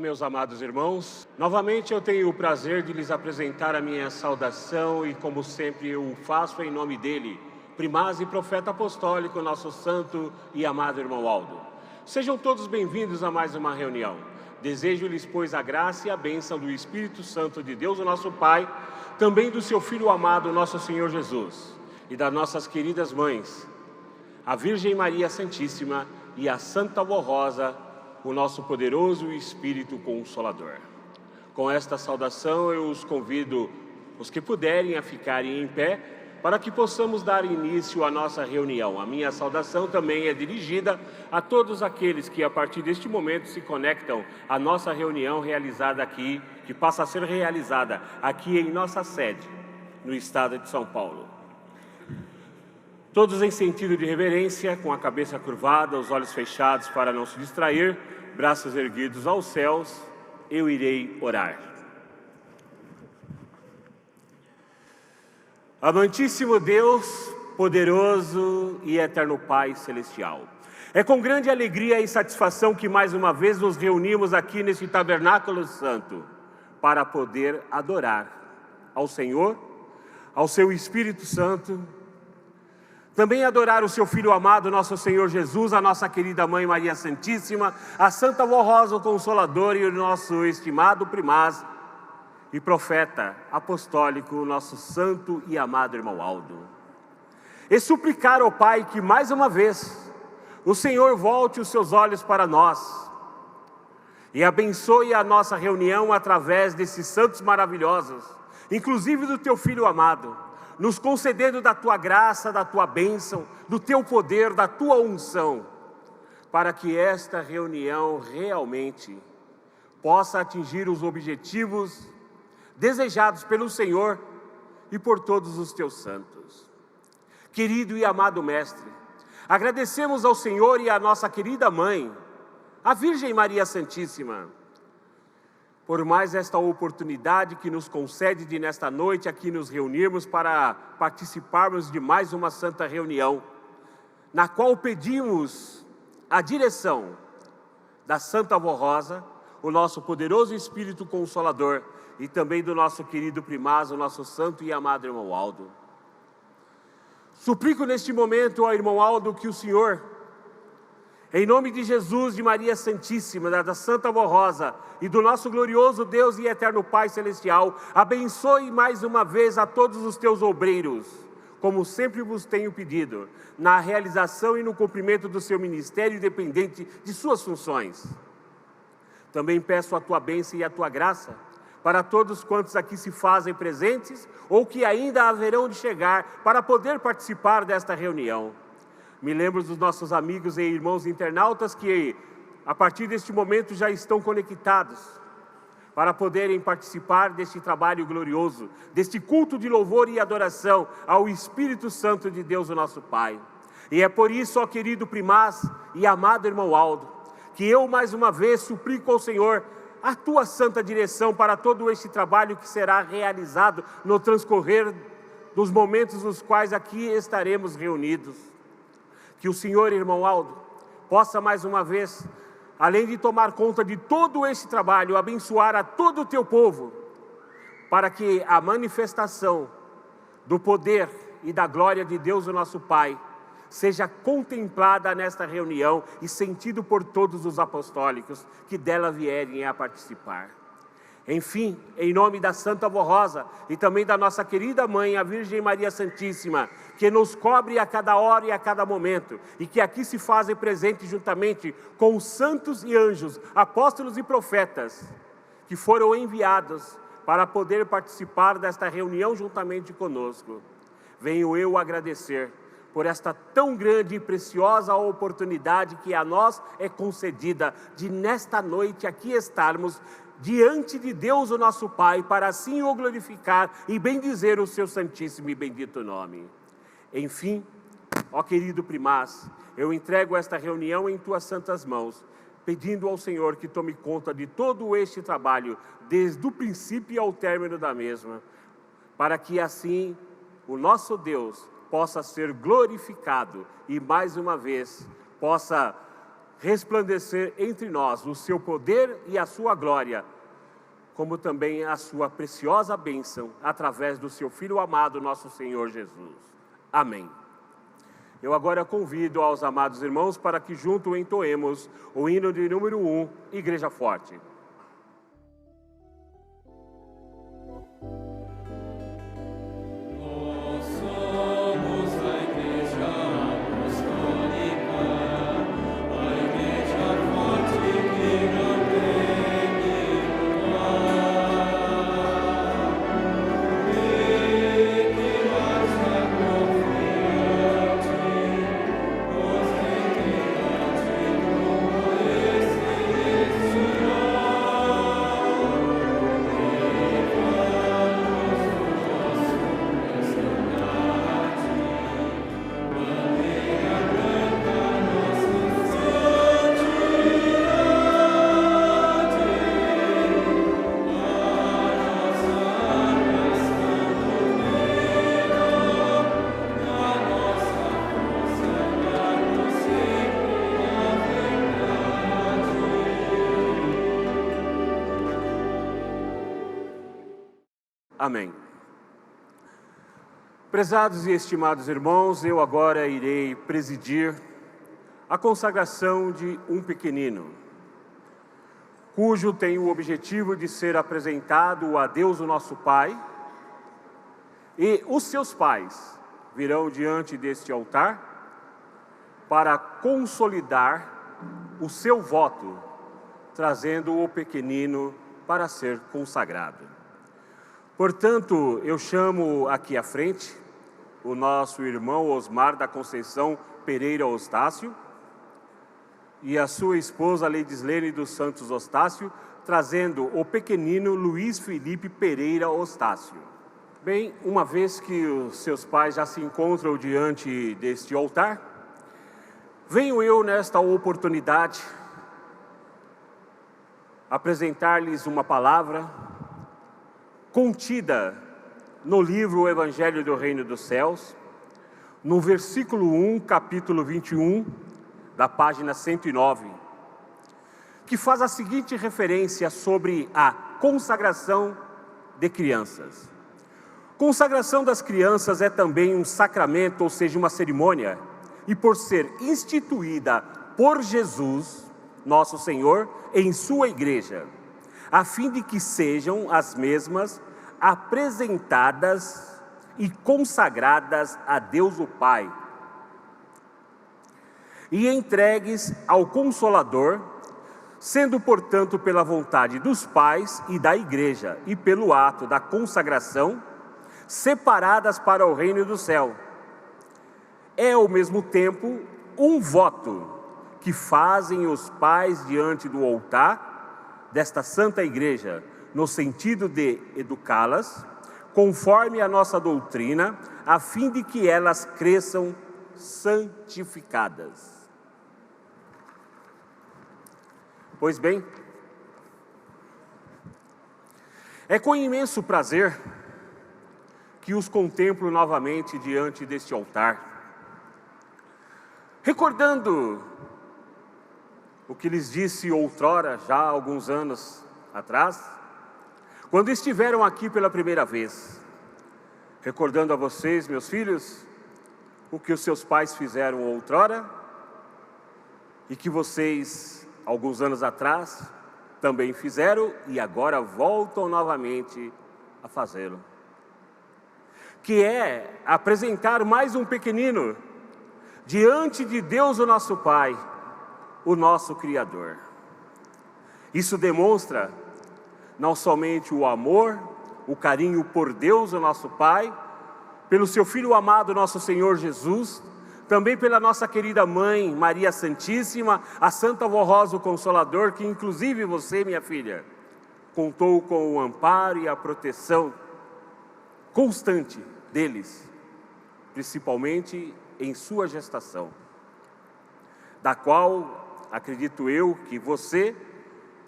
meus amados irmãos. Novamente eu tenho o prazer de lhes apresentar a minha saudação e, como sempre, eu o faço em nome dele, primaz e profeta apostólico, nosso santo e amado irmão Aldo. Sejam todos bem-vindos a mais uma reunião. Desejo-lhes, pois, a graça e a bênção do Espírito Santo de Deus, o nosso Pai, também do seu Filho amado, nosso Senhor Jesus, e das nossas queridas mães, a Virgem Maria Santíssima e a Santa Vó Rosa, o nosso poderoso Espírito Consolador. Com esta saudação eu os convido, os que puderem, a ficarem em pé, para que possamos dar início à nossa reunião. A minha saudação também é dirigida a todos aqueles que a partir deste momento se conectam à nossa reunião realizada aqui, que passa a ser realizada aqui em nossa sede, no estado de São Paulo. Todos em sentido de reverência, com a cabeça curvada, os olhos fechados para não se distrair, braços erguidos aos céus, eu irei orar. Amantíssimo Deus, poderoso e eterno Pai Celestial, é com grande alegria e satisfação que mais uma vez nos reunimos aqui nesse tabernáculo santo para poder adorar ao Senhor, ao seu Espírito Santo, também adorar o seu Filho amado, nosso Senhor Jesus, a nossa querida Mãe Maria Santíssima, a Santa Vó Rosa, o Consolador, e o nosso estimado primaz e profeta apostólico, nosso santo e amado irmão Aldo. E suplicar ao Pai que mais uma vez o Senhor volte os seus olhos para nós e abençoe a nossa reunião através desses santos maravilhosos, inclusive do teu Filho amado, nos concedendo da tua graça, da tua bênção, do teu poder, da tua unção, para que esta reunião realmente possa atingir os objetivos desejados pelo Senhor e por todos os teus santos. Querido e amado Mestre, agradecemos ao Senhor e à nossa querida Mãe, a Virgem Maria Santíssima, por mais esta oportunidade que nos concede de nesta noite aqui nos reunirmos para participarmos de mais uma santa reunião, na qual pedimos a direção da Santa Vó Rosa, o nosso poderoso Espírito Consolador, e também do nosso querido primaz, o nosso santo e amado irmão Aldo. Suplico neste momento ao irmão Aldo que o Senhor, em nome de Jesus, de Maria Santíssima, da Santa Vó Rosa e do nosso glorioso Deus e eterno Pai Celestial, abençoe mais uma vez a todos os teus obreiros, como sempre vos tenho pedido, na realização e no cumprimento do seu ministério dependente de suas funções. Também peço a tua bênção e a tua graça para todos quantos aqui se fazem presentes ou que ainda haverão de chegar para poder participar desta reunião. Me lembro dos nossos amigos e irmãos internautas que, a partir deste momento, já estão conectados para poderem participar deste trabalho glorioso, deste culto de louvor e adoração ao Espírito Santo de Deus, o nosso Pai. E é por isso, ó querido primaz e amado irmão Aldo, que eu mais uma vez suplico ao Senhor a tua santa direção para todo este trabalho que será realizado no transcorrer dos momentos nos quais aqui estaremos reunidos. Que o Senhor, irmão Aldo, possa mais uma vez, além de tomar conta de todo esse trabalho, abençoar a todo o teu povo, para que a manifestação do poder e da glória de Deus, o nosso Pai, seja contemplada nesta reunião e sentido por todos os apostólicos que dela vierem a participar. Enfim, em nome da Santa Vó Rosa e também da nossa querida Mãe, a Virgem Maria Santíssima, que nos cobre a cada hora e a cada momento, e que aqui se fazem presentes juntamente com os santos e anjos, apóstolos e profetas, que foram enviados para poder participar desta reunião juntamente conosco. Venho eu agradecer por esta tão grande e preciosa oportunidade que a nós é concedida de nesta noite aqui estarmos diante de Deus, o nosso Pai, para assim o glorificar e bendizer o seu santíssimo e bendito nome. Enfim, ó querido primaz, eu entrego esta reunião em tuas santas mãos, pedindo ao Senhor que tome conta de todo este trabalho, desde o princípio ao término da mesma, para que assim o nosso Deus possa ser glorificado e mais uma vez possa resplandecer entre nós o seu poder e a sua glória, como também a sua preciosa bênção, através do seu Filho amado, nosso Senhor Jesus. Amém. Eu agora convido aos amados irmãos para que juntos entoemos o hino de número 1, Igreja Forte. Amém. Prezados e estimados irmãos, eu agora irei presidir a consagração de um pequenino, cujo tem o objetivo de ser apresentado a Deus o nosso Pai, e os seus pais virão diante deste altar para consolidar o seu voto, trazendo o pequenino para ser consagrado. Portanto, eu chamo aqui à frente o nosso irmão Osmar da Conceição Pereira Ostácio e a sua esposa Leidislene dos Santos Ostácio, trazendo o pequenino Luiz Felipe Pereira Ostácio. Bem, uma vez que os seus pais já se encontram diante deste altar, venho eu nesta oportunidade apresentar-lhes uma palavra contida no livro O Evangelho do Reino dos Céus, no versículo 1, capítulo 21, da página 109, que faz a seguinte referência sobre a consagração de crianças. Consagração das crianças é também um sacramento, ou seja, uma cerimônia, e por ser instituída por Jesus, nosso Senhor, em sua igreja, a fim de que sejam as mesmas apresentadas e consagradas a Deus o Pai, e entregues ao Consolador, sendo, portanto, pela vontade dos pais e da igreja, e pelo ato da consagração, separadas para o reino do céu. É, ao mesmo tempo, um voto que fazem os pais diante do altar desta Santa Igreja, no sentido de educá-las, conforme a nossa doutrina, a fim de que elas cresçam santificadas. Pois bem, é com imenso prazer que os contemplo novamente diante deste altar, recordando o que lhes disse outrora, já há alguns anos atrás, quando estiveram aqui pela primeira vez, recordando a vocês, meus filhos, o que os seus pais fizeram outrora e que vocês, alguns anos atrás, também fizeram e agora voltam novamente a fazê-lo. Que é apresentar mais um pequenino diante de Deus, o nosso Pai, o nosso Criador. Isso demonstra não somente o amor, o carinho por Deus, o nosso Pai, pelo seu Filho amado, nosso Senhor Jesus, também pela nossa querida Mãe, Maria Santíssima, a Santa Vó Rosa, o Consolador, que inclusive você, minha filha, contou com o amparo e a proteção constante deles, principalmente em sua gestação, da qual acredito eu que você,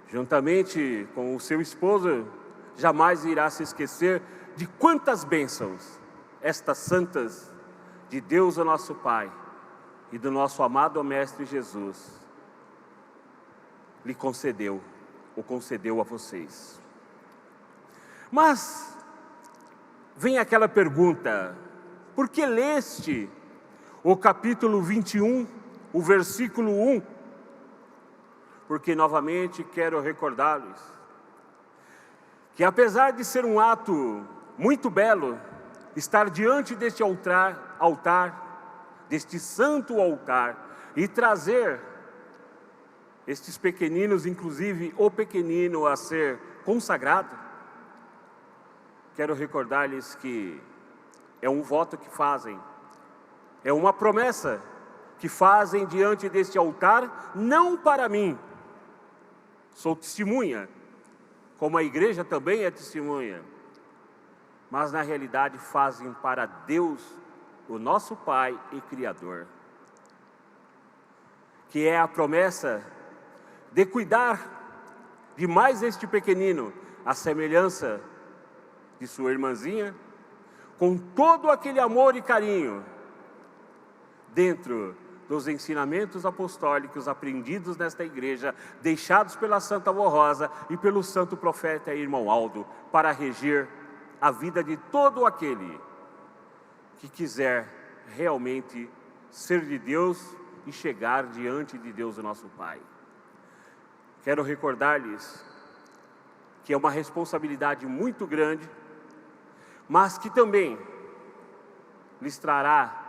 juntamente com o seu esposo, jamais irá se esquecer de quantas bênçãos estas santas de Deus, o nosso Pai, e do nosso amado Mestre Jesus, lhe concedeu, ou concedeu a vocês. Mas vem aquela pergunta: por que leste o capítulo 21, o versículo 1? Porque novamente quero recordar-lhes que, apesar de ser um ato muito belo, estar diante deste altar, deste santo altar, e trazer estes pequeninos, inclusive o pequenino, a ser consagrado, quero recordar-lhes que é um voto que fazem, é uma promessa que fazem diante deste altar, não para mim, sou testemunha, como a igreja também é testemunha, mas na realidade fazem para Deus, o nosso Pai e Criador, que é a promessa de cuidar de mais este pequenino, a semelhança de sua irmãzinha, com todo aquele amor e carinho, dentro dos ensinamentos apostólicos aprendidos nesta igreja, deixados pela Santa Avó Rosa e pelo santo profeta irmão Aldo, para reger a vida de todo aquele que quiser realmente ser de Deus e chegar diante de Deus, o nosso Pai. Quero recordar-lhes que é uma responsabilidade muito grande, mas que também lhes trará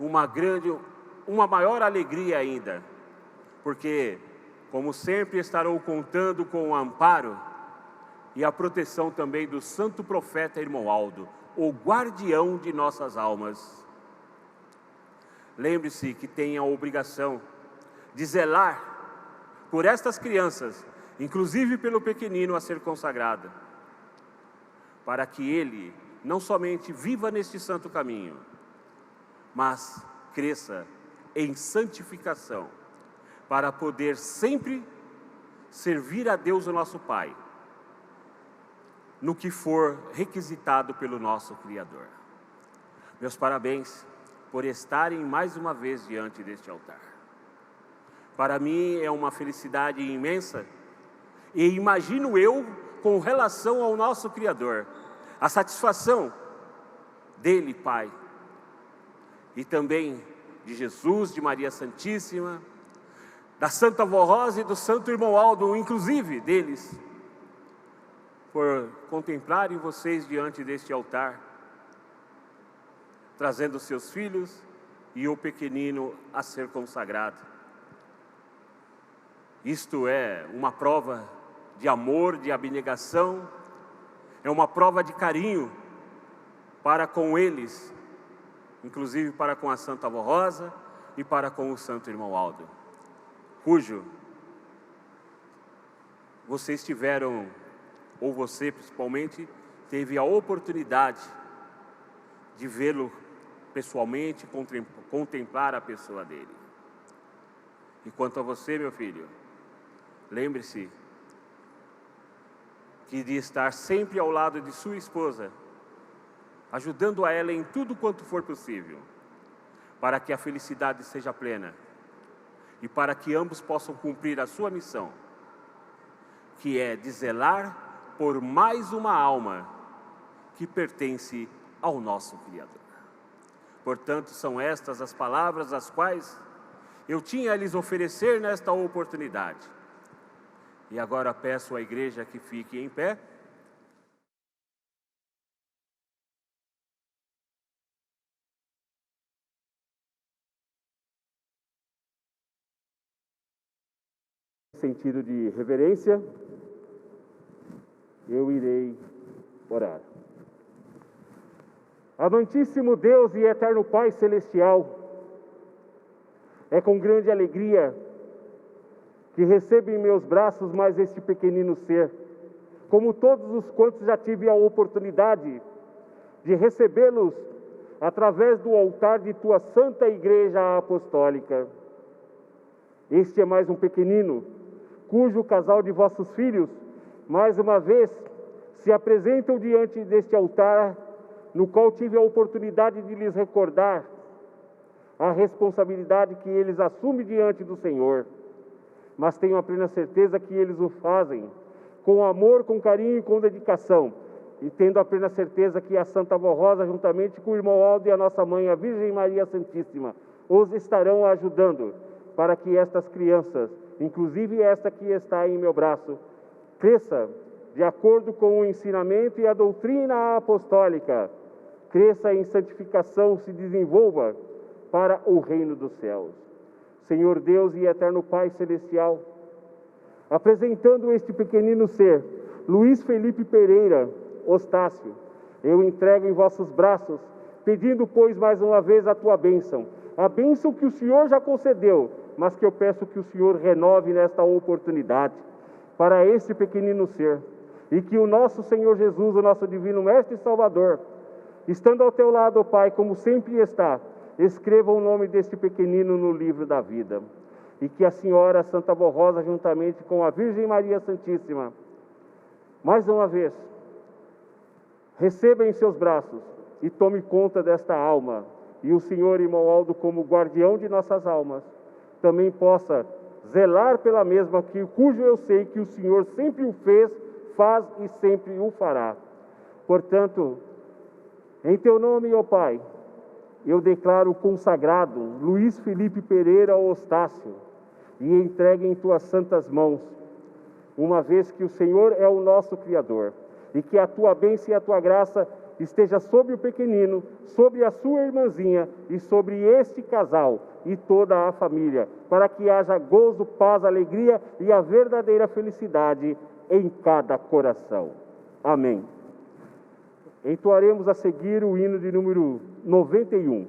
uma maior alegria ainda, porque, como sempre, estarão contando com o amparo e a proteção também do santo profeta irmão Aldo, o guardião de nossas almas. Lembre-se que tem a obrigação de zelar por estas crianças, inclusive pelo pequenino a ser consagrado, para que ele não somente viva neste santo caminho, mas cresça em santificação, para poder sempre servir a Deus, o nosso Pai, no que for requisitado pelo nosso Criador. Meus parabéns por estarem mais uma vez diante deste altar. Para mim é uma felicidade imensa, e imagino eu, com relação ao nosso Criador, a satisfação dele, Pai, e também de Jesus, de Maria Santíssima, da Santa Avó Rosa e do Santo Irmão Aldo, inclusive deles, por contemplarem vocês diante deste altar, trazendo seus filhos e o pequenino a ser consagrado. Isto é uma prova de amor, de abnegação, é uma prova de carinho para com eles, inclusive para com a Santa Avó Rosa e para com o Santo Irmão Aldo, cujo vocês tiveram, ou você principalmente, teve a oportunidade de vê-lo pessoalmente, contemplar a pessoa dele. E quanto a você, meu filho, lembre-se que de estar sempre ao lado de sua esposa, ajudando a ela em tudo quanto for possível, para que a felicidade seja plena e para que ambos possam cumprir a sua missão, que é de zelar por mais uma alma que pertence ao nosso Criador. Portanto, são estas as palavras as quais eu tinha a lhes oferecer nesta oportunidade. E agora peço à igreja que fique em pé. Sentido de reverência, eu irei orar. Amantíssimo Deus e eterno Pai Celestial, é com grande alegria que recebo em meus braços mais este pequenino ser, como todos os quantos já tive a oportunidade de recebê-los através do altar de Tua Santa Igreja Apostólica. Este é mais um pequenino, cujo casal de vossos filhos, mais uma vez, se apresentam diante deste altar, no qual tive a oportunidade de lhes recordar a responsabilidade que eles assumem diante do Senhor, mas tenho a plena certeza que eles o fazem com amor, com carinho e com dedicação. E tendo a plena certeza que a Santa Avó Rosa, juntamente com o irmão Aldo e a nossa mãe, a Virgem Maria Santíssima, os estarão ajudando para que estas crianças, inclusive esta que está em meu braço, cresça de acordo com o ensinamento e a doutrina apostólica, cresça em santificação, se desenvolva para o reino dos céus. Senhor Deus e eterno Pai Celestial, apresentando este pequenino ser, Luiz Felipe Pereira Ostácio, eu entrego em vossos braços, pedindo, pois, mais uma vez a tua bênção, a bênção que o Senhor já concedeu, mas que eu peço que o Senhor renove nesta oportunidade para este pequenino ser, e que o nosso Senhor Jesus, o nosso divino Mestre e Salvador, estando ao teu lado, ó Pai, como sempre está, escreva o nome deste pequenino no livro da vida, e que a Senhora Santa Avó Rosa, juntamente com a Virgem Maria Santíssima, mais uma vez, receba em seus braços e tome conta desta alma, e o Senhor, irmão Aldo, como guardião de nossas almas, também possa zelar pela mesma, cujo eu sei que o Senhor sempre o fez, faz e sempre o fará. Portanto, em teu nome, ó Pai, eu declaro consagrado Luiz Felipe Pereira Ostácio e entregue em tuas santas mãos, uma vez que o Senhor é o nosso Criador, e que a tua bênção e a tua graça esteja sobre o pequenino, sobre a sua irmãzinha e sobre este casal e toda a família, para que haja gozo, paz, alegria e a verdadeira felicidade em cada coração. Amém. Entoaremos a seguir o hino de número 91.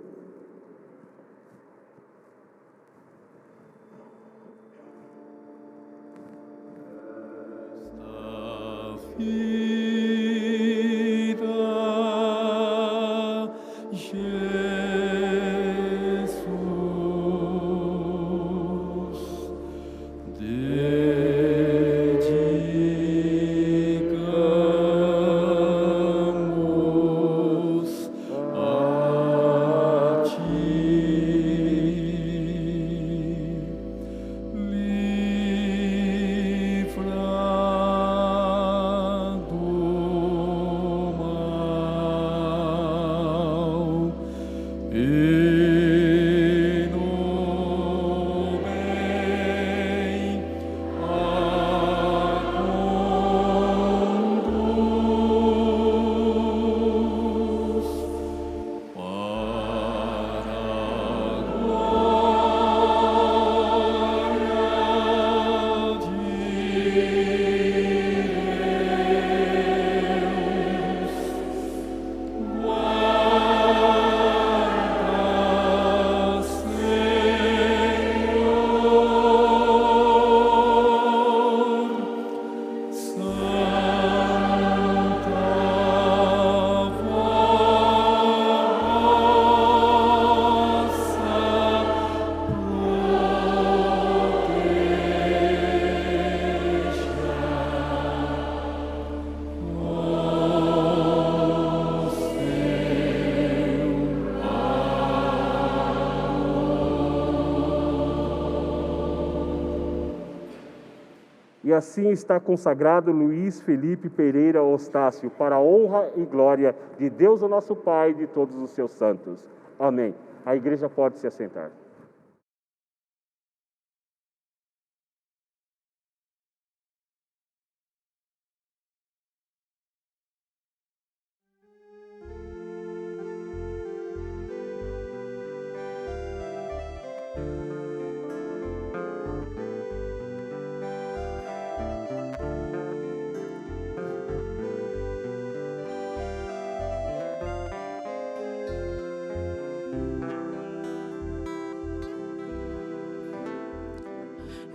E assim está consagrado Luiz Felipe Pereira Ostácio, para a honra e glória de Deus, o nosso Pai, e de todos os seus santos. Amém. A igreja pode se assentar.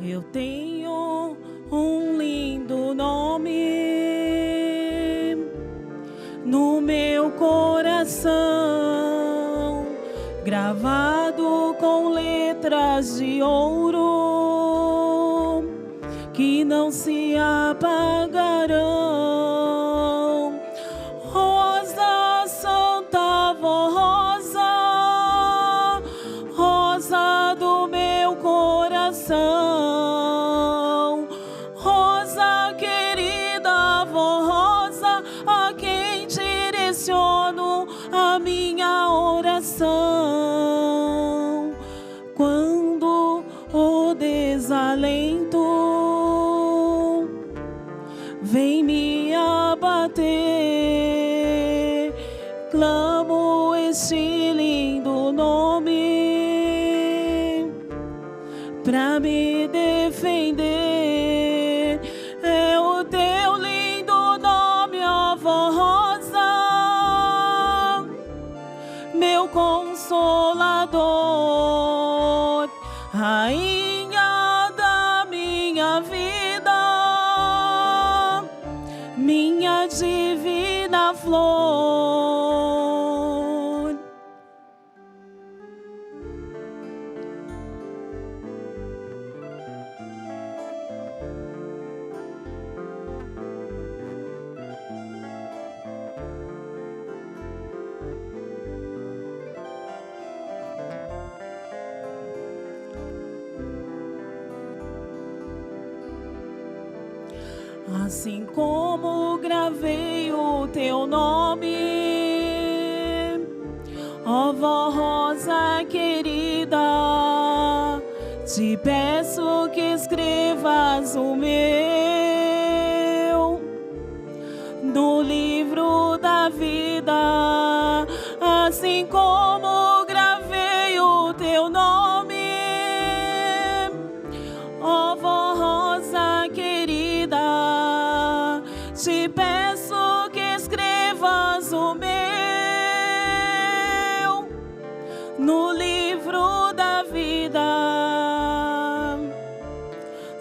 Eu tenho um lindo nome no meu coração, gravado com letras de ouro que não se apagarão. Rosa, Santa Avó Rosa, rosa do meu coração. coração quando o desalento vem me abater. Clamo este lindo nome pra me defender. É o teu lindo nome, ó Vó Rosa, meu consolador, rainha da minha vida, minha divina flor. Assim como gravei o teu nome, ó Vó Rosa querida, te peço que escrevas o meu no livro da vida. Assim como gravei o teu nome, ó Vó Rosa querida, te peço que escrevas o meu no livro da vida,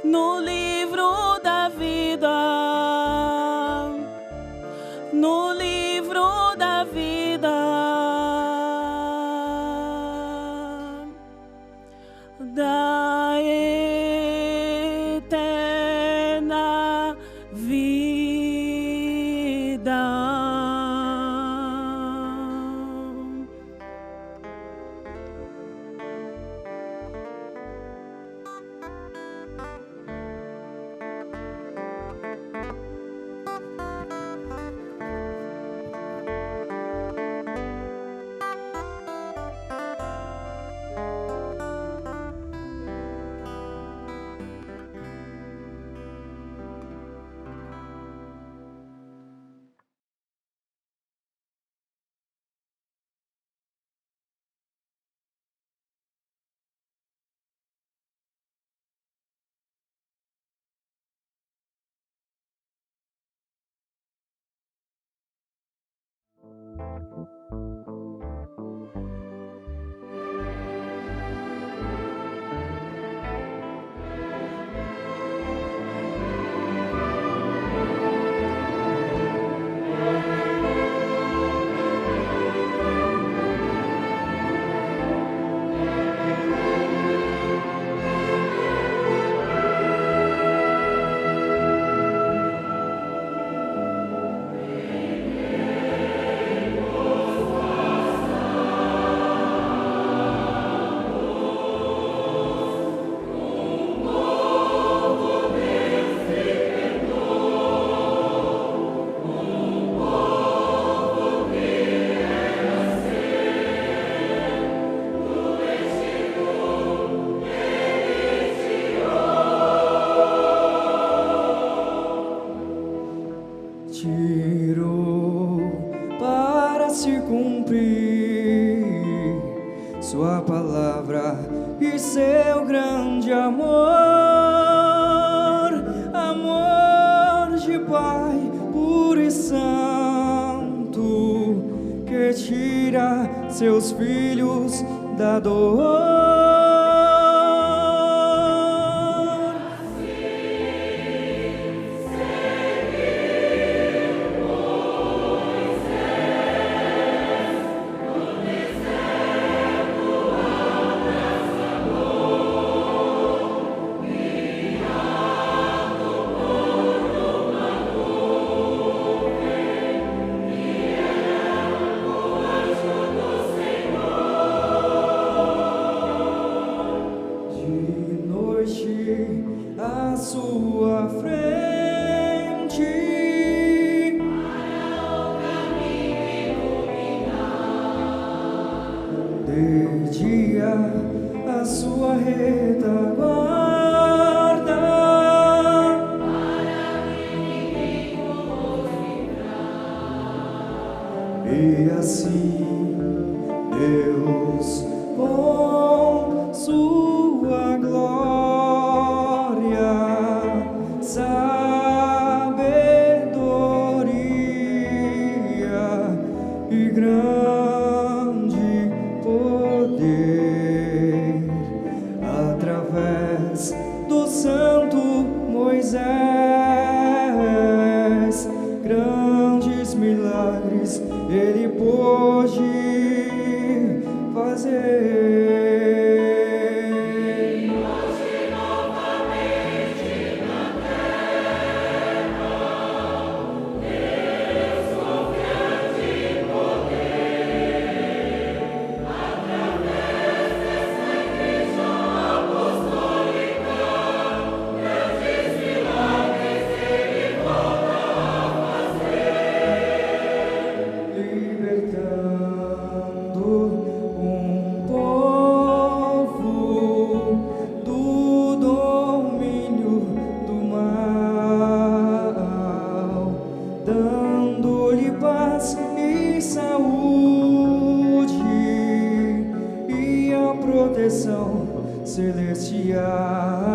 no livro da vida, no livro da vida da eterna vida. Tirou para se cumprir sua palavra e seu grande amor, amor de Pai puro e santo, que tira seus filhos da dor. perdia a sua retaguarda. E assim Deus com sua glória, sabedoria e grande poder, através do santo Moisés, grandes milagres ele pôde fazer. Hoje novamente na terra, Deus com grande poder, através dessa igreja apostólica, grandes milagres ele volta a fazer, libertando um povo do domínio do mal, dando-lhe paz e saúde e a proteção celestial.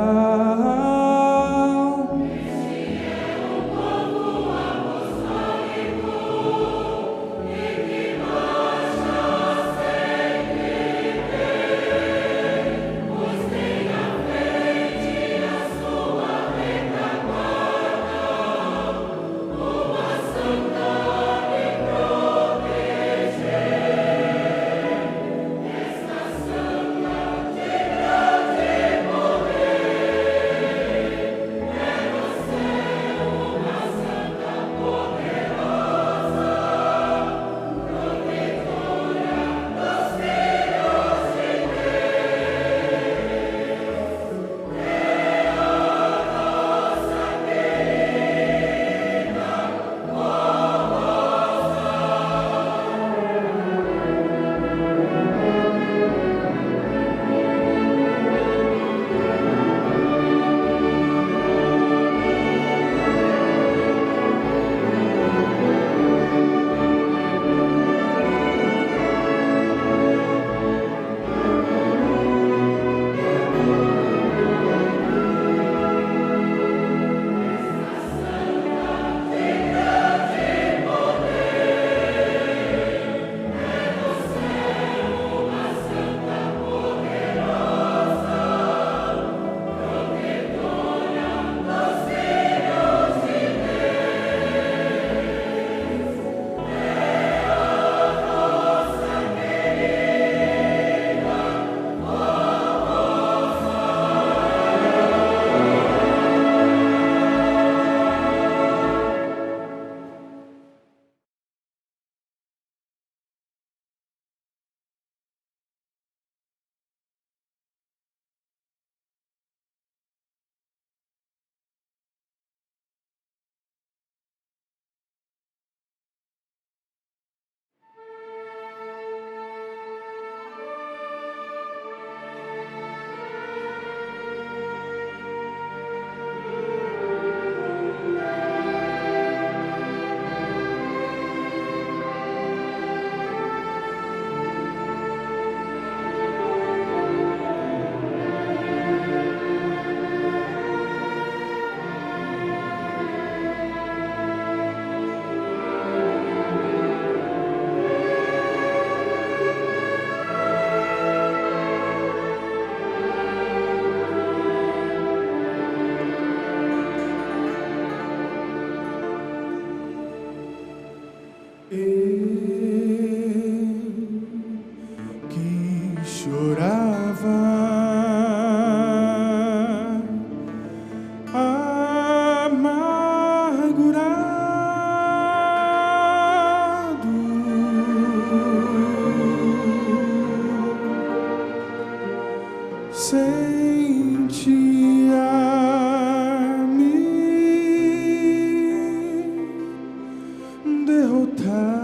derrotado.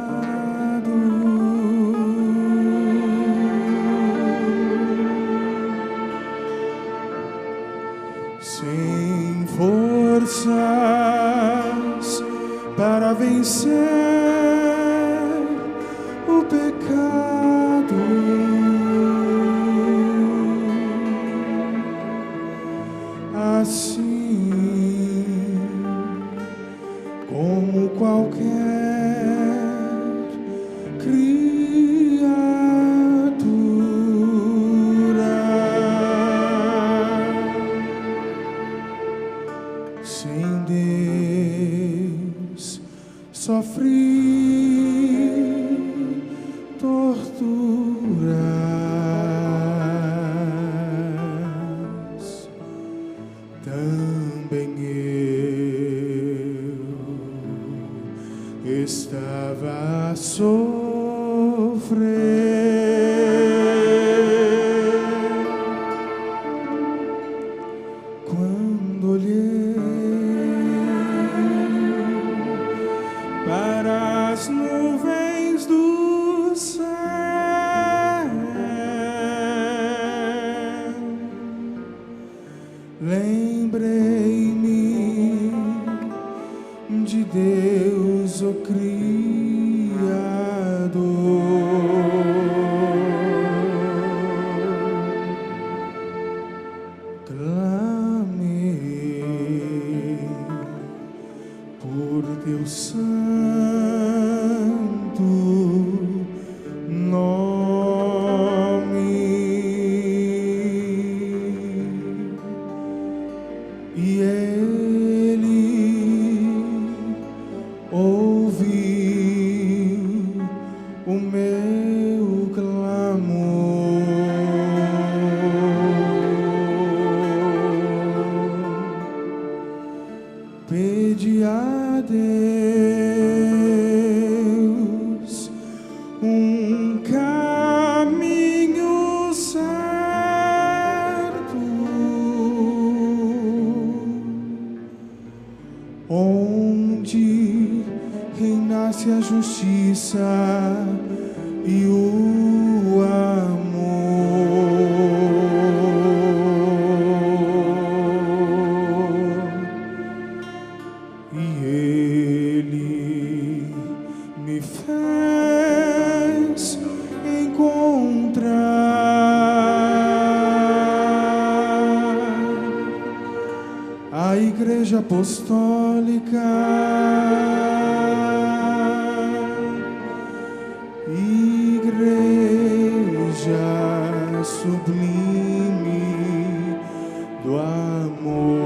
assim como qualquer criatura, sem Deus sofre torturas, também eu estava a sofrer quando olhei para as nuvens do céu, lembrei-me de Deus, o Criador. Clamei por teu santo nome, e Ele ouviu o meu clamor. Pedi a Deus um caminho certo, onde reinasse a justiça e o amor, e Ele me fez encontrar a Igreja Apostólica, Igreja sublime do amor.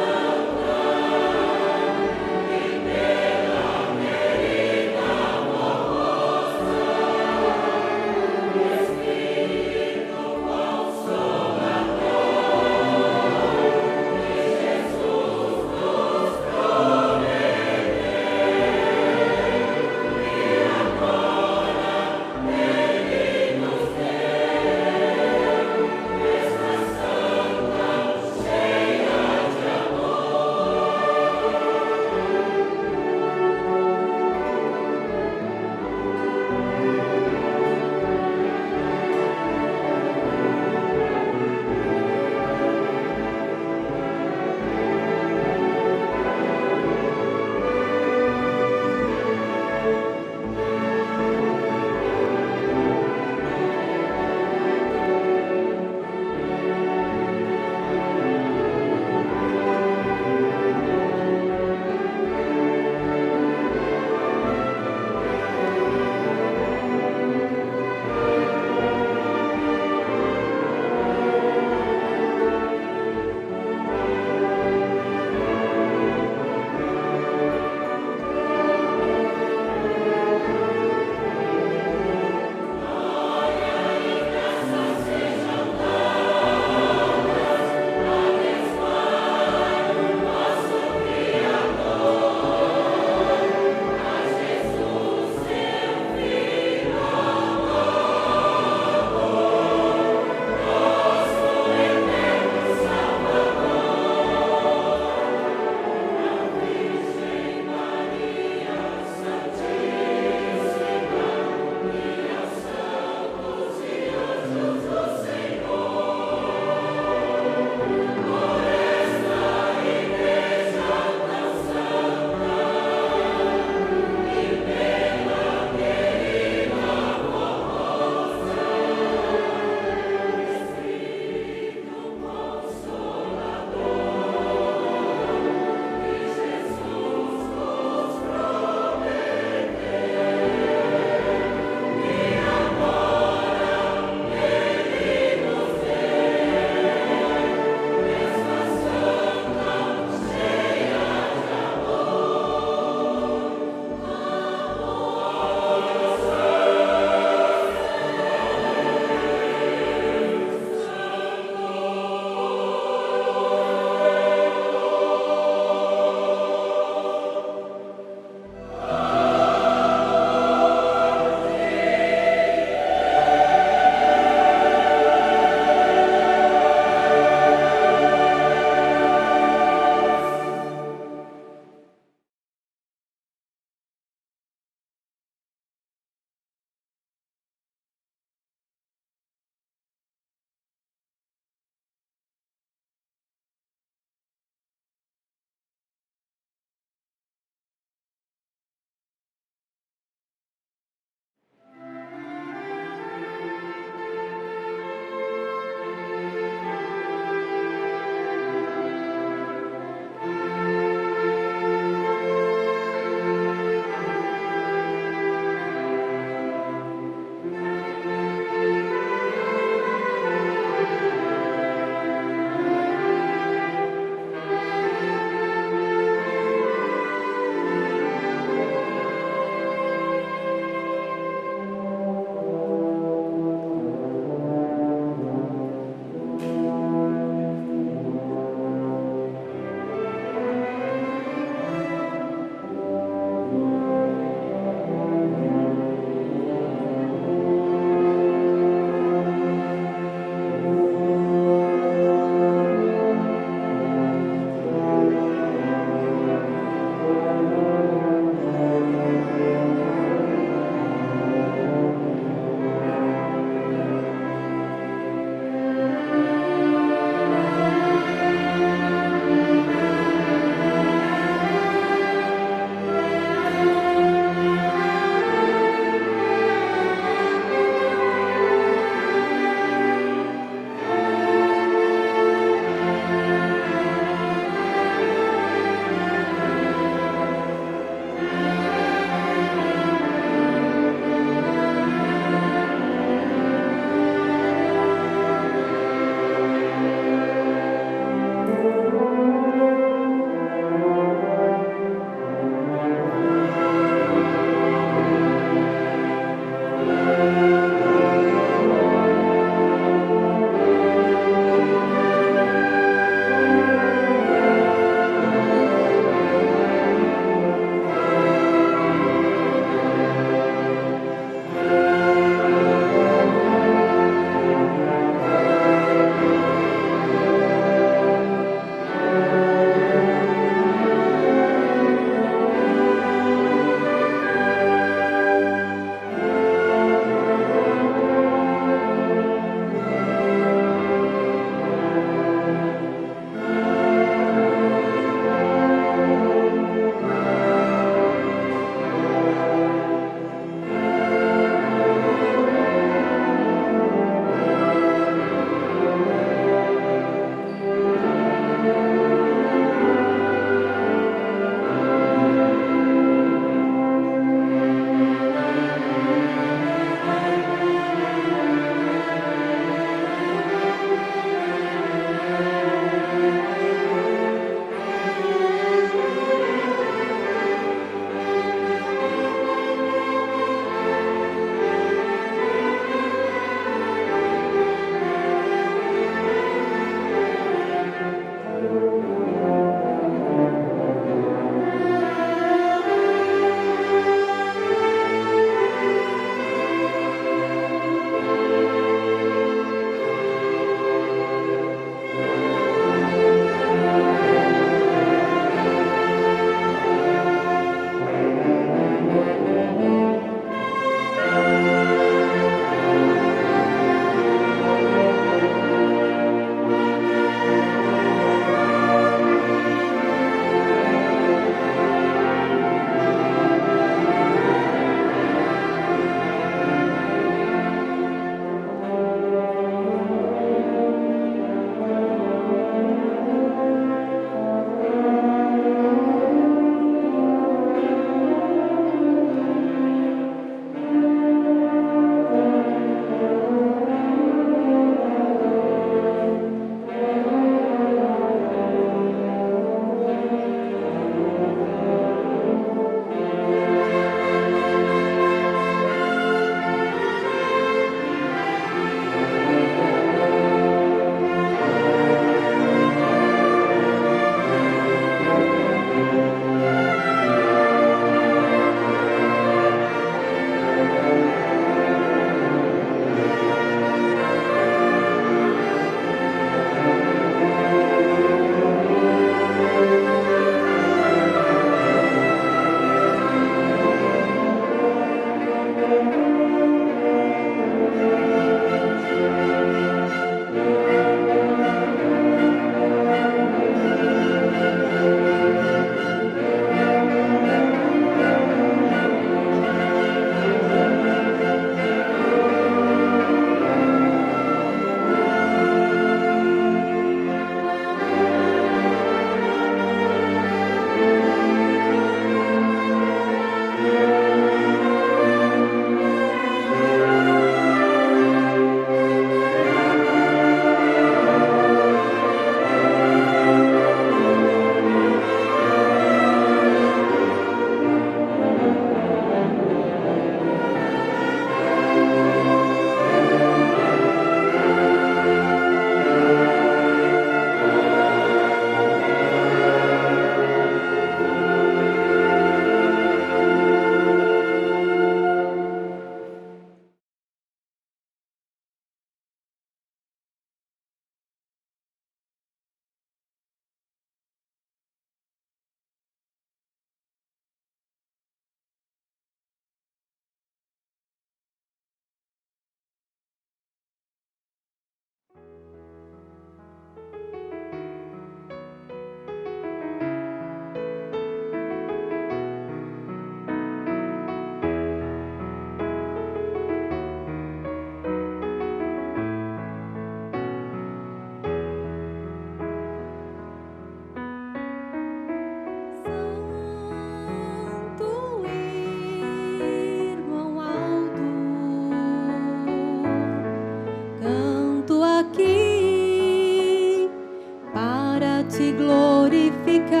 te glorificar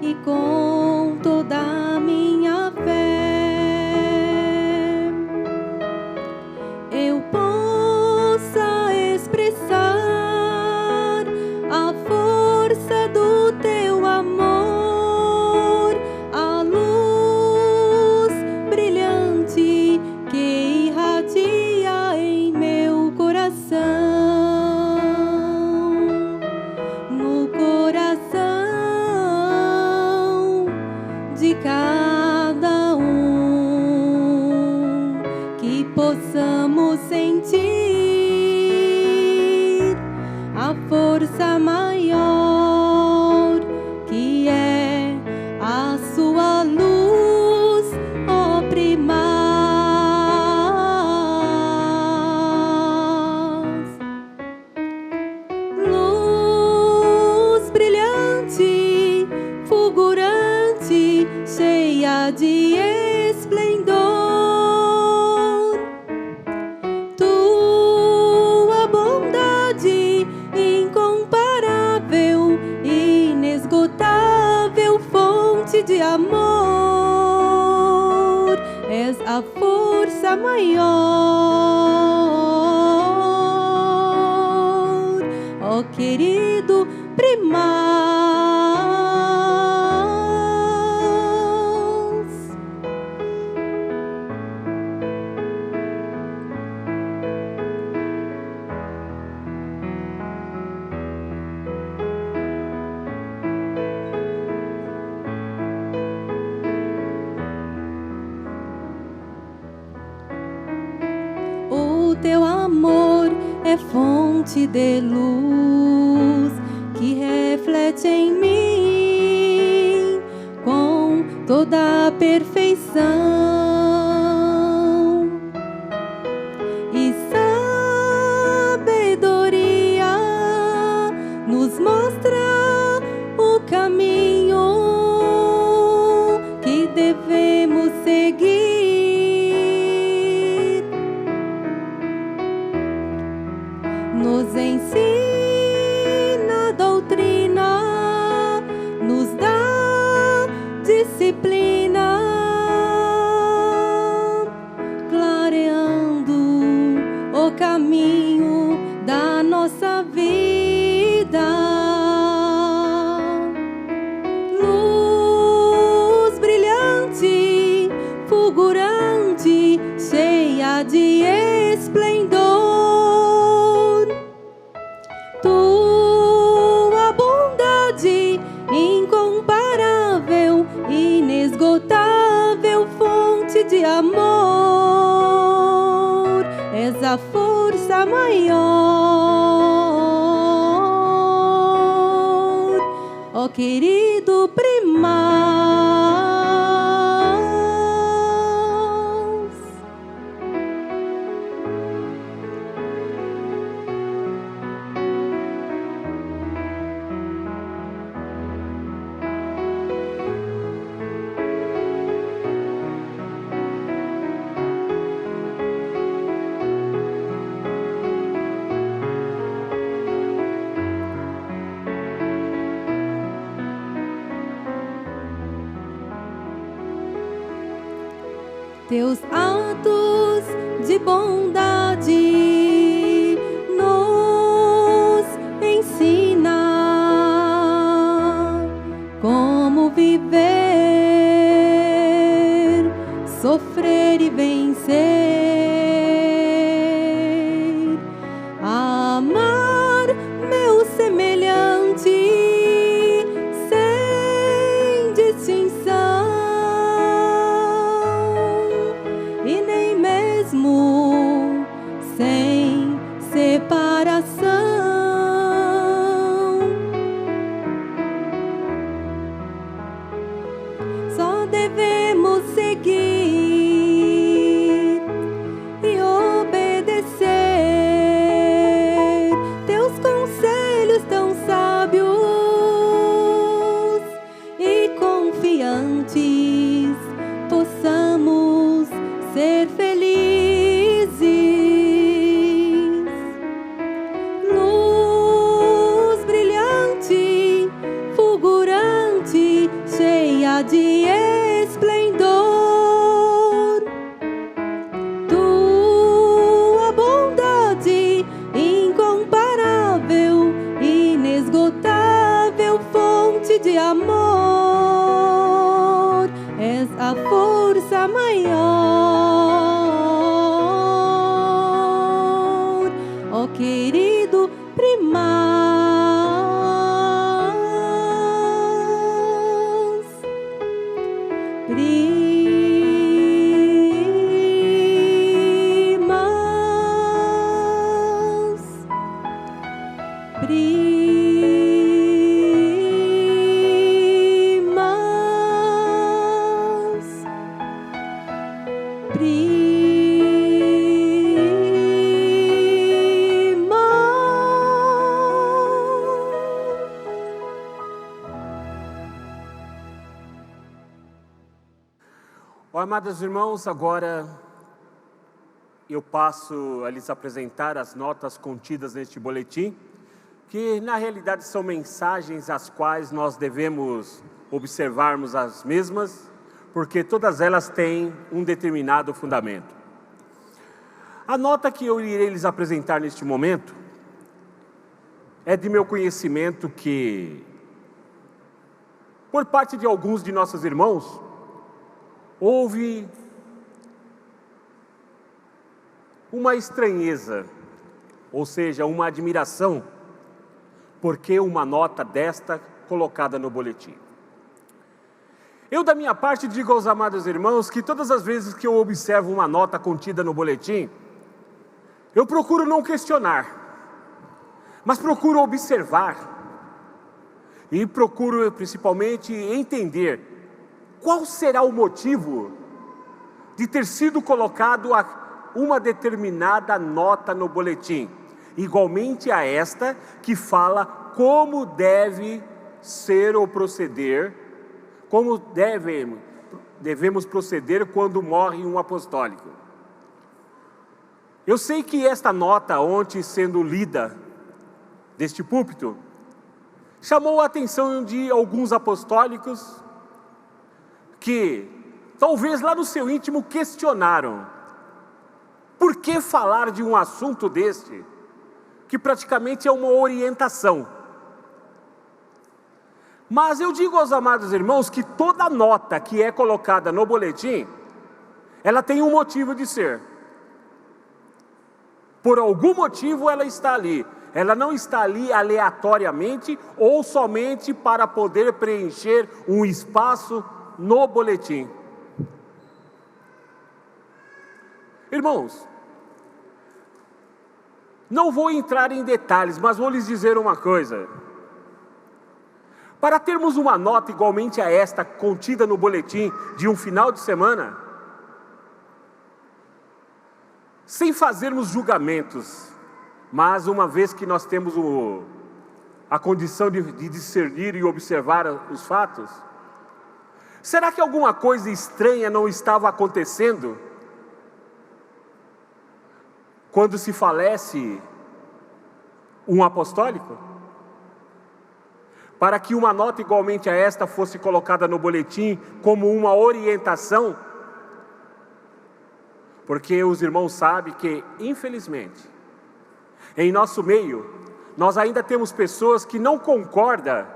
e com toda a minha fé eu possa expressar a força do teu amor, a luz brilhante que irradia em meu coração, no coração de cada um, que possamos sentir a força maior que é a sua luz, ó primaz. Luz brilhante, fulgurante, cheia de esplendor, tua bondade incomparável, inesgotável, fonte de amor, és a força maior, ó querido primaz. O teu amor é fonte de luz que reflete em mim com toda a perfeição e sabedoria, nos mostra o caminho que devemos seguir. Nos ensina a doutrina, nos dá disciplina, clareando o caminho da nossa vida. Luz brilhante, fulgurante, cheia de esplendor, tua bondade incomparável, inesgotável, fonte de amor, és a força maior, ó querido primaz. Teus atos de bondade nos ensina como viver, sofrer e vencer, amar meu semelhante sem distinção. de esplendor. Tua bondade incomparável, inesgotável fonte de amor, és a força maior, ó querido primaz. Amados irmãos, agora eu passo a lhes apresentar as notas contidas neste boletim, que na realidade são mensagens as quais nós devemos observarmos as mesmas, porque todas elas têm um determinado fundamento. A nota que eu irei lhes apresentar neste momento é de meu conhecimento que, por parte de alguns de nossos irmãos, houve uma estranheza, ou seja, uma admiração, porque uma nota desta colocada no boletim. Eu, da minha parte, digo aos amados irmãos que todas as vezes que eu observo uma nota contida no boletim, eu procuro não questionar, mas procuro observar e procuro principalmente entender qual será o motivo de ter sido colocado uma determinada nota no boletim, igualmente a esta que fala como deve ser ou proceder, como devemos proceder quando morre um apostólico. Eu sei que esta nota, ontem sendo lida deste púlpito, chamou a atenção de alguns apostólicos que, talvez lá no seu íntimo, questionaram: por que falar de um assunto deste, que praticamente é uma orientação? Mas eu digo aos amados irmãos que toda nota que é colocada no boletim, ela tem um motivo de ser. Por algum motivo ela está ali. Ela não está ali aleatoriamente ou somente para poder preencher um espaço no boletim. Irmãos, não vou entrar em detalhes, mas vou lhes dizer uma coisa. Para termos uma nota igualmente a esta contida no boletim de um final de semana, sem fazermos julgamentos, mas uma vez que nós temos a condição de discernir e observar os fatos, será que alguma coisa estranha não estava acontecendo quando se falece um apostólico? Para que uma nota igualmente a esta fosse colocada no boletim como uma orientação? Porque os irmãos sabem que, infelizmente, em nosso meio, nós ainda temos pessoas que não concordam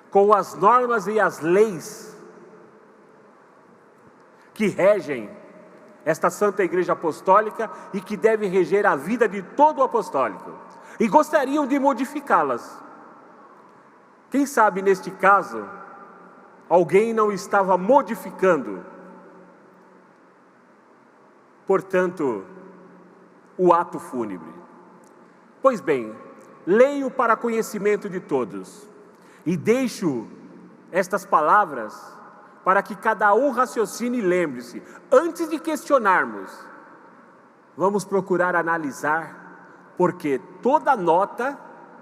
com as normas e as leis que regem esta Santa Igreja Apostólica e que deve reger a vida de todo o apostólico, e gostariam de modificá-las. Quem sabe neste caso, alguém não estava modificando, portanto, o ato fúnebre. Pois bem, leio para conhecimento de todos e deixo estas palavras para que cada um raciocine e lembre-se, antes de questionarmos, vamos procurar analisar, porque toda nota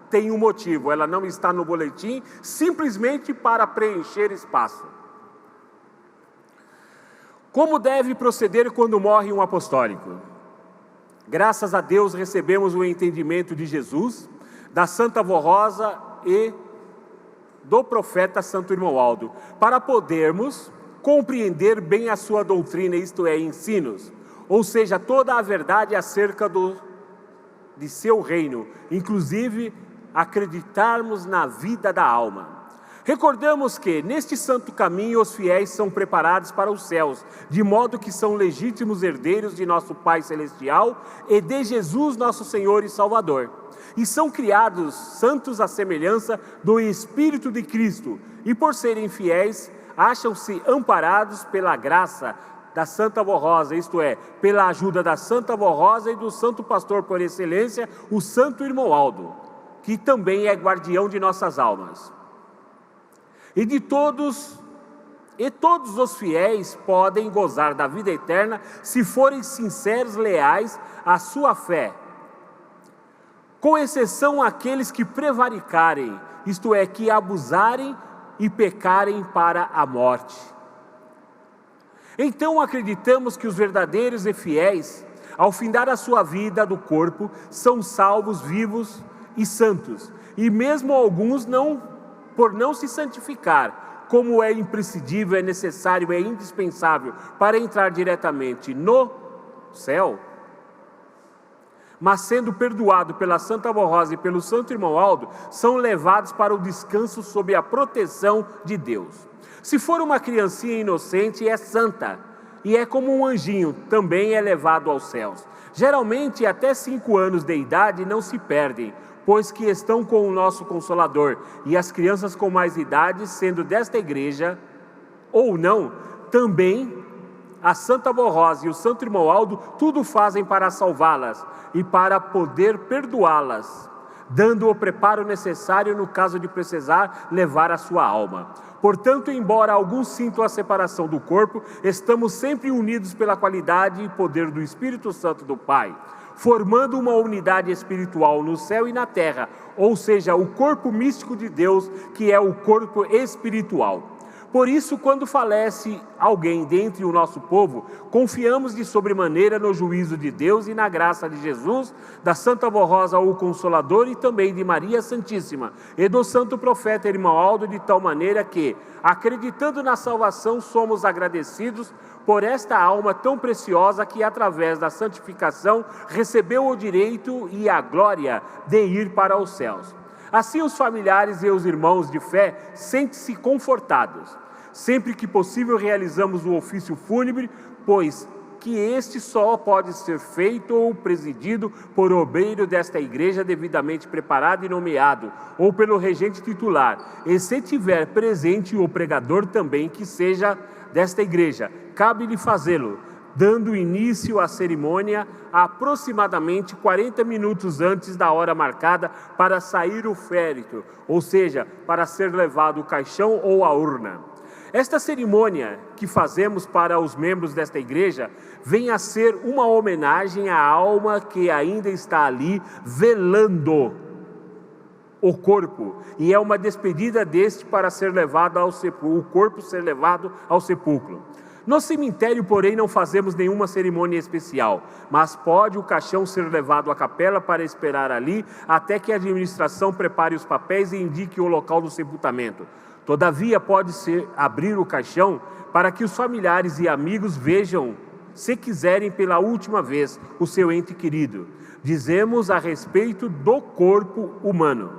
tem um motivo, ela não está no boletim simplesmente para preencher espaço. Como deve proceder quando morre um apostólico? Graças a Deus recebemos o entendimento de Jesus, da Santa Vó Rosa e do profeta Santo Irmoaldo, para podermos compreender bem a sua doutrina, isto é, ensinos, ou seja, toda a verdade acerca de seu reino, inclusive acreditarmos na vida da alma. Recordamos que neste santo caminho os fiéis são preparados para os céus, de modo que são legítimos herdeiros de nosso Pai Celestial e de Jesus nosso Senhor e Salvador. E são criados santos à semelhança do Espírito de Cristo, e por serem fiéis, acham-se amparados pela graça da Santa Avó Rosa, isto é, pela ajuda da Santa Avó Rosa e do Santo Pastor por excelência, o Santo Irmoaldo, que também é guardião de nossas almas. Todos os fiéis podem gozar da vida eterna se forem sinceros, leais à sua fé, com exceção àqueles que prevaricarem, isto é, que abusarem e pecarem para a morte. Então acreditamos que os verdadeiros e fiéis, ao findar a sua vida do corpo, são salvos, vivos e santos, e mesmo alguns por não se santificar, como é imprescindível, é necessário, é indispensável para entrar diretamente no céu, mas sendo perdoado pela Santa Avó Rosa e pelo Santo Irmoaldo, são levados para o descanso sob a proteção de Deus. Se for uma criancinha inocente, é santa, e é como um anjinho, também é levado aos céus. Geralmente, até 5 anos de idade não se perdem, pois que estão com o nosso Consolador, e as crianças com mais idade, sendo desta igreja ou não, também a Santa Avó Rosa e o Santo Irmoaldo tudo fazem para salvá-las e para poder perdoá-las, dando o preparo necessário no caso de precisar levar a sua alma. Portanto, embora alguns sintam a separação do corpo, estamos sempre unidos pela qualidade e poder do Espírito Santo do Pai, formando uma unidade espiritual no céu e na terra, ou seja, o corpo místico de Deus, que é o corpo espiritual. Por isso, quando falece alguém dentre o nosso povo, confiamos de sobremaneira no juízo de Deus e na graça de Jesus, da Santa Avó Rosa, o Consolador, e também de Maria Santíssima, e do Santo Profeta Irmoaldo, de tal maneira que, acreditando na salvação, somos agradecidos por esta alma tão preciosa que, através da santificação, recebeu o direito e a glória de ir para os céus. Assim, os familiares e os irmãos de fé sentem-se confortados. Sempre que possível, realizamos o ofício fúnebre, pois que este só pode ser feito ou presidido por obreiro desta igreja devidamente preparado e nomeado, ou pelo regente titular, e se tiver presente o pregador também que seja desta igreja, cabe-lhe fazê-lo, dando início à cerimônia aproximadamente 40 minutos antes da hora marcada para sair o féretro, ou seja, para ser levado o caixão ou a urna. Esta cerimônia que fazemos para os membros desta igreja vem a ser uma homenagem à alma que ainda está ali velando o corpo, e é uma despedida deste para ser levado ao sepulcro, o corpo ser levado ao sepulcro. No cemitério, porém, não fazemos nenhuma cerimônia especial, mas pode o caixão ser levado à capela para esperar ali, até que a administração prepare os papéis e indique o local do sepultamento. Todavia, pode-se abrir o caixão para que os familiares e amigos vejam, se quiserem pela última vez, o seu ente querido. Dizemos a respeito do corpo humano.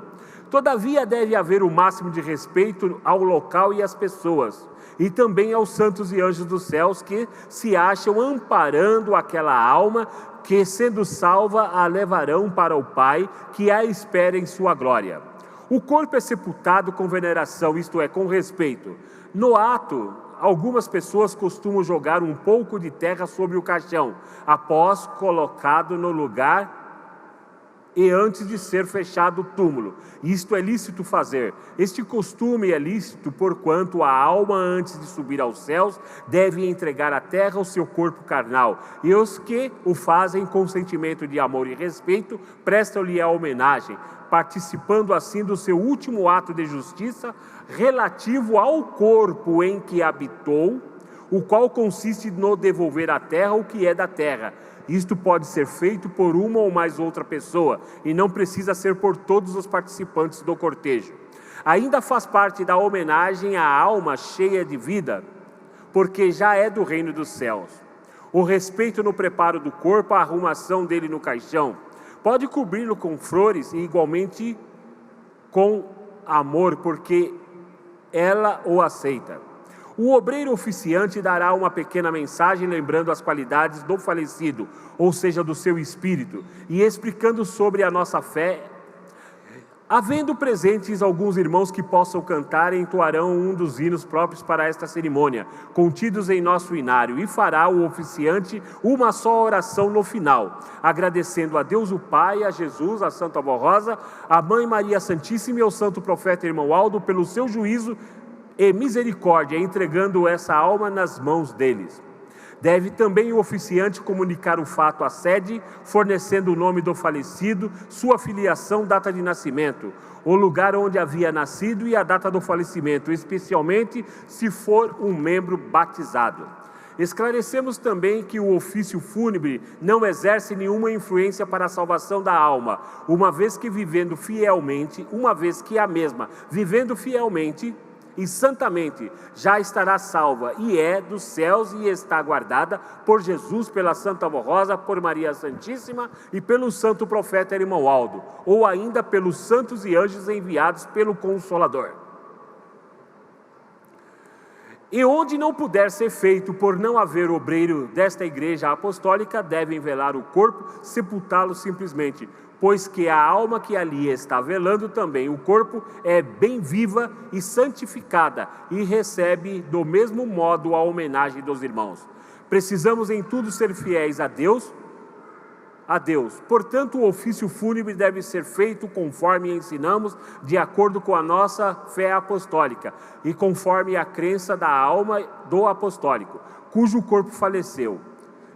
Todavia, deve haver o máximo de respeito ao local e às pessoas, e também aos santos e anjos dos céus que se acham amparando aquela alma que, sendo salva, a levarão para o Pai, que a espera em sua glória. O corpo é sepultado com veneração, isto é, com respeito. No ato, algumas pessoas costumam jogar um pouco de terra sobre o caixão, após colocado no lugar e antes de ser fechado o túmulo. Isto é lícito fazer. Este costume é lícito porquanto a alma, antes de subir aos céus, deve entregar à terra o seu corpo carnal, e os que o fazem com sentimento de amor e respeito prestam-lhe a homenagem, participando assim do seu último ato de justiça relativo ao corpo em que habitou, o qual consiste no devolver à terra o que é da terra. Isto pode ser feito por uma ou mais outra pessoa, e não precisa ser por todos os participantes do cortejo. Ainda faz parte da homenagem à alma cheia de vida, porque já é do reino dos céus. O respeito no preparo do corpo, a arrumação dele no caixão, pode cobri-lo com flores e igualmente com amor, porque ela o aceita. O obreiro oficiante dará uma pequena mensagem lembrando as qualidades do falecido, ou seja, do seu espírito, e explicando sobre a nossa fé. Havendo presentes alguns irmãos que possam cantar, entoarão um dos hinos próprios para esta cerimônia, contidos em nosso inário, e fará o oficiante uma só oração no final, agradecendo a Deus o Pai, a Jesus, a Santa Avó Rosa, a Mãe Maria Santíssima e ao Santo Profeta Irmão Aldo pelo seu juízo e misericórdia, entregando essa alma nas mãos deles. Deve também o oficiante comunicar o fato à sede, fornecendo o nome do falecido, sua filiação, data de nascimento, o lugar onde havia nascido e a data do falecimento, especialmente se for um membro batizado. Esclarecemos também que o ofício fúnebre não exerce nenhuma influência para a salvação da alma, uma vez que a mesma, vivendo fielmente e santamente, já estará salva e é dos céus e está guardada por Jesus, pela Santa Avó Rosa, por Maria Santíssima e pelo Santo Profeta Irmão Aldo, ou ainda pelos santos e anjos enviados pelo Consolador. E onde não puder ser feito por não haver obreiro desta igreja apostólica, devem velar o corpo, sepultá-lo simplesmente, pois que a alma que ali está velando também o corpo é bem viva e santificada e recebe do mesmo modo a homenagem dos irmãos. Precisamos em tudo ser fiéis a Deus. Portanto, o ofício fúnebre deve ser feito conforme ensinamos, de acordo com a nossa fé apostólica e conforme a crença da alma do apostólico, cujo corpo faleceu,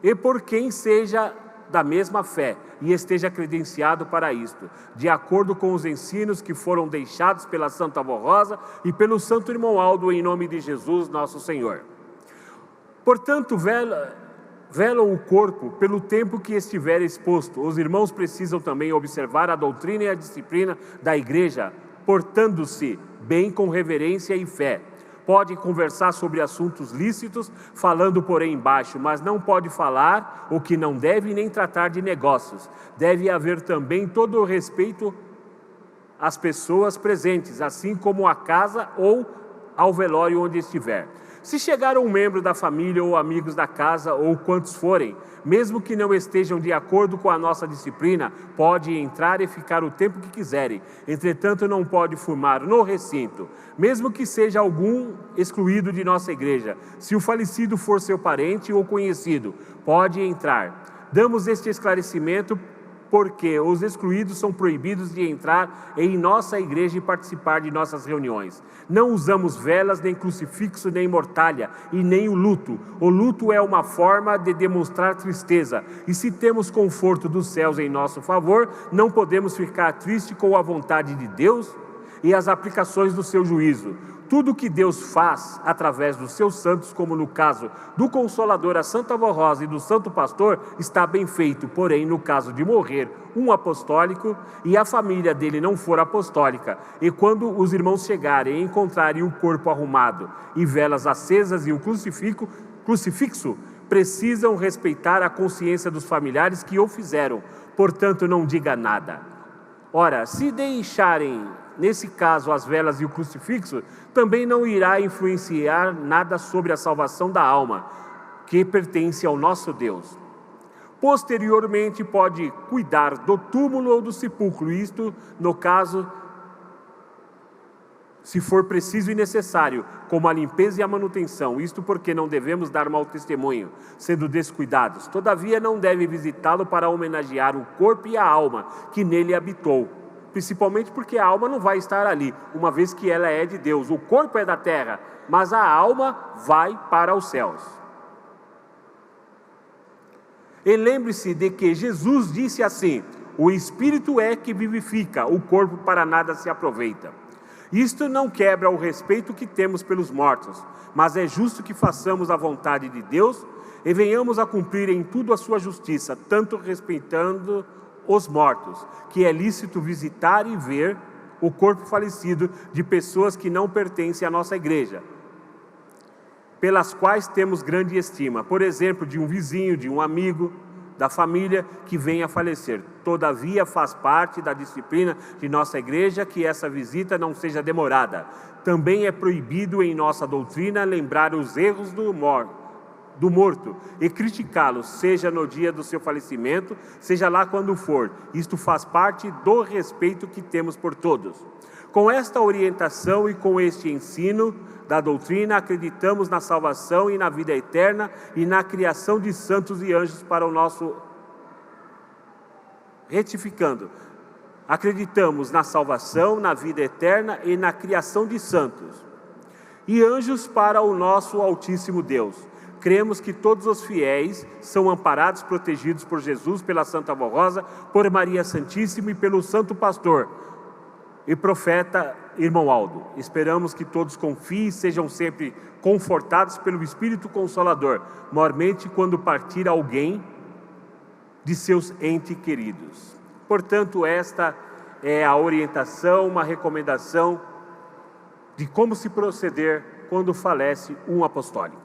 e por quem seja da mesma fé e esteja credenciado para isto, de acordo com os ensinos que foram deixados pela Santa Avó Rosa e pelo Santo Irmão Aldo, em nome de Jesus nosso Senhor. Portanto, velam o corpo pelo tempo que estiver exposto. Os irmãos precisam também observar a doutrina e a disciplina da igreja, portando-se bem com reverência e fé. Pode conversar sobre assuntos lícitos, falando porém baixo, mas não pode falar o que não deve nem tratar de negócios. Deve haver também todo o respeito às pessoas presentes, assim como à casa ou ao velório onde estiver. Se chegar um membro da família ou amigos da casa, ou quantos forem, mesmo que não estejam de acordo com a nossa disciplina, pode entrar e ficar o tempo que quiserem. Entretanto, não pode fumar no recinto, mesmo que seja algum excluído de nossa igreja. Se o falecido for seu parente ou conhecido, pode entrar. Damos este esclarecimento porque os excluídos são proibidos de entrar em nossa igreja e participar de nossas reuniões. Não usamos velas, nem crucifixo, nem mortalha, e nem o luto. O luto é uma forma de demonstrar tristeza, e se temos conforto dos céus em nosso favor, não podemos ficar tristes com a vontade de Deus e as aplicações do seu juízo. Tudo que Deus faz através dos seus santos, como no caso do Consolador, a Santa Avó Rosa e do Santo Pastor, está bem feito. Porém, no caso de morrer um apostólico e a família dele não for apostólica, e quando os irmãos chegarem e encontrarem o corpo arrumado e velas acesas e um crucifixo, precisam respeitar a consciência dos familiares que o fizeram. Portanto, não diga nada. Ora, se deixarem nesse caso as velas e o crucifixo, também não irá influenciar nada sobre a salvação da alma, que pertence ao nosso Deus. Posteriormente, pode cuidar do túmulo ou do sepulcro, isto no caso, se for preciso e necessário, como a limpeza e a manutenção, isto porque não devemos dar mau testemunho, sendo descuidados. Todavia, não deve visitá-lo para homenagear o corpo e a alma que nele habitou, principalmente porque a alma não vai estar ali, uma vez que ela é de Deus. O corpo é da terra, mas a alma vai para os céus. E lembre-se de que Jesus disse assim: o Espírito é que vivifica, o corpo para nada se aproveita. Isto não quebra o respeito que temos pelos mortos, mas é justo que façamos a vontade de Deus e venhamos a cumprir em tudo a sua justiça, tanto respeitando os mortos, que é lícito visitar e ver o corpo falecido de pessoas que não pertencem à nossa igreja, pelas quais temos grande estima, por exemplo, de um vizinho, de um amigo, da família que venha a falecer. Todavia, faz parte da disciplina de nossa igreja que essa visita não seja demorada. Também é proibido em nossa doutrina lembrar os erros do morto e criticá-los, seja no dia do seu falecimento, seja lá quando for. Isto faz parte do respeito que temos por todos. Com esta orientação e com este ensino da doutrina, acreditamos na salvação e na vida eterna e na criação de santos e anjos para o nosso... Retificando, acreditamos na salvação, na vida eterna e na criação de santos e anjos para o nosso Altíssimo Deus. Cremos que todos os fiéis são amparados, protegidos por Jesus, pela Santa Avó Rosa, por Maria Santíssima e pelo Santo Pastor e Profeta Irmão Aldo. Esperamos que todos confiem e sejam sempre confortados pelo Espírito Consolador, maiormente quando partir alguém de seus entes queridos. Portanto, esta é a orientação, uma recomendação de como se proceder quando falece um apostólico.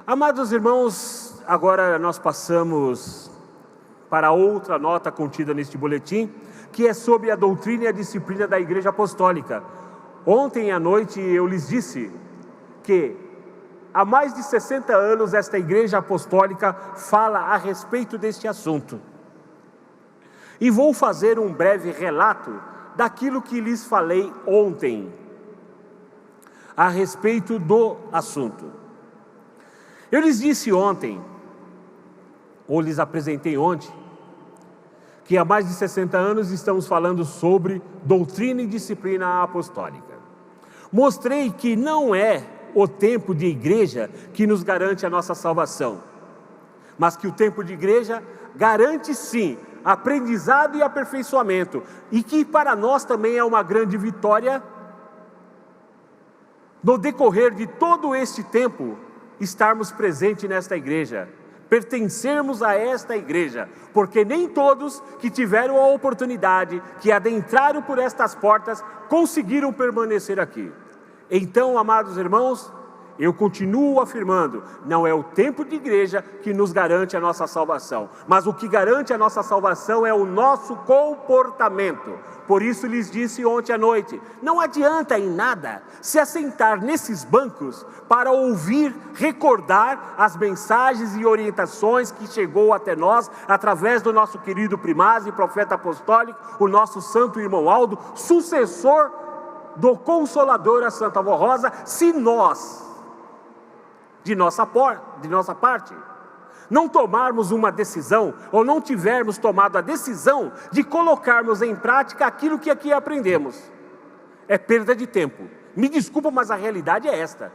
Amados irmãos, agora nós passamos para outra nota contida neste boletim, que é sobre a doutrina e a disciplina da Igreja Apostólica. Ontem à noite eu lhes disse que há mais de 60 anos esta Igreja Apostólica fala a respeito deste assunto. E vou fazer um breve relato daquilo que lhes falei ontem a respeito do assunto. Eu lhes disse ontem, ou lhes apresentei ontem, que há mais de 60 anos estamos falando sobre doutrina e disciplina apostólica. Mostrei que não é o tempo de igreja que nos garante a nossa salvação, mas que o tempo de igreja garante sim aprendizado e aperfeiçoamento, e que para nós também é uma grande vitória no decorrer de todo este tempo estarmos presentes nesta igreja, pertencermos a esta igreja, porque nem todos que tiveram a oportunidade, que adentraram por estas portas, conseguiram permanecer aqui. Então, amados irmãos, eu continuo afirmando, não é o tempo de igreja que nos garante a nossa salvação, mas o que garante a nossa salvação é o nosso comportamento. Por isso lhes disse ontem à noite, não adianta em nada se assentar nesses bancos para ouvir, recordar as mensagens e orientações que chegou até nós através do nosso querido primaz e profeta apostólico, o nosso santo irmão Aldo, sucessor do Consolador, a Santa Avó Rosa, se nós, de nossa parte, não tomarmos uma decisão, ou não tivermos tomado a decisão de colocarmos em prática aquilo que aqui aprendemos. É perda de tempo. Me desculpa, mas a realidade é esta.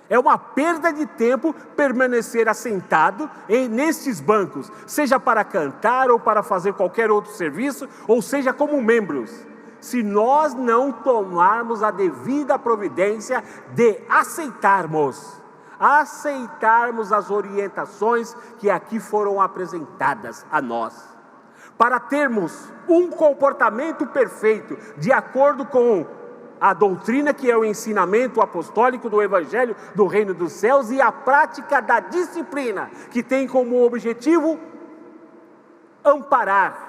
É uma perda de tempo permanecer assentado nestes bancos, seja para cantar ou para fazer qualquer outro serviço, ou seja como membros, se nós não tomarmos a devida providência de aceitarmos as orientações que aqui foram apresentadas a nós, para termos um comportamento perfeito, de acordo com a doutrina que é o ensinamento apostólico do Evangelho do Reino dos Céus e a prática da disciplina, que tem como objetivo amparar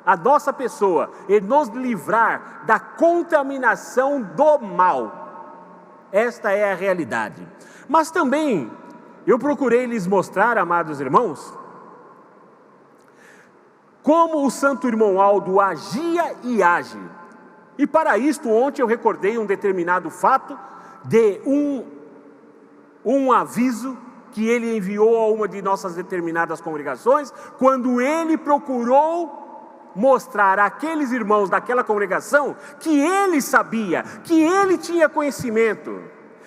a nossa pessoa e nos livrar da contaminação do mal. Esta é a realidade. Mas também eu procurei lhes mostrar, amados irmãos, como o santo irmão Aldo agia e age. E para isto, ontem eu recordei um determinado fato de um aviso que ele enviou a uma de nossas determinadas congregações, quando ele procurou mostrar àqueles irmãos daquela congregação que ele sabia, que ele tinha conhecimento,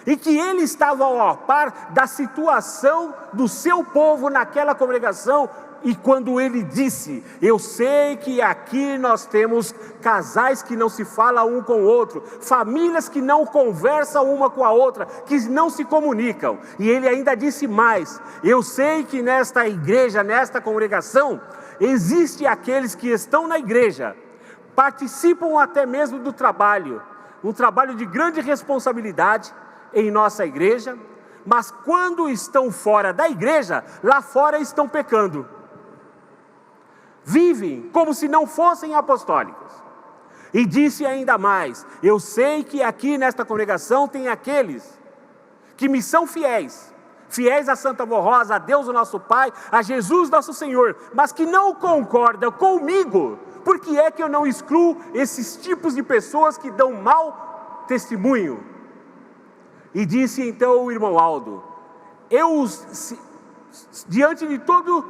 e que ele estava ao par da situação do seu povo naquela congregação. E quando ele disse, eu sei que aqui nós temos casais que não se falam um com o outro, famílias que não conversam uma com a outra, que não se comunicam. E ele ainda disse mais, eu sei que nesta igreja, nesta congregação, existe aqueles que estão na igreja, participam até mesmo do trabalho, um trabalho de grande responsabilidade em nossa igreja, mas quando estão fora da igreja, lá fora estão pecando. Vivem como se não fossem apostólicos. E disse ainda mais: eu sei que aqui nesta congregação tem aqueles que me são fiéis, fiéis a Santa Vó Rosa, a Deus o nosso Pai, a Jesus nosso Senhor, mas que não concordam comigo. Por que é que eu não excluo esses tipos de pessoas que dão mau testemunho? E disse então o irmão Aldo: diante de todo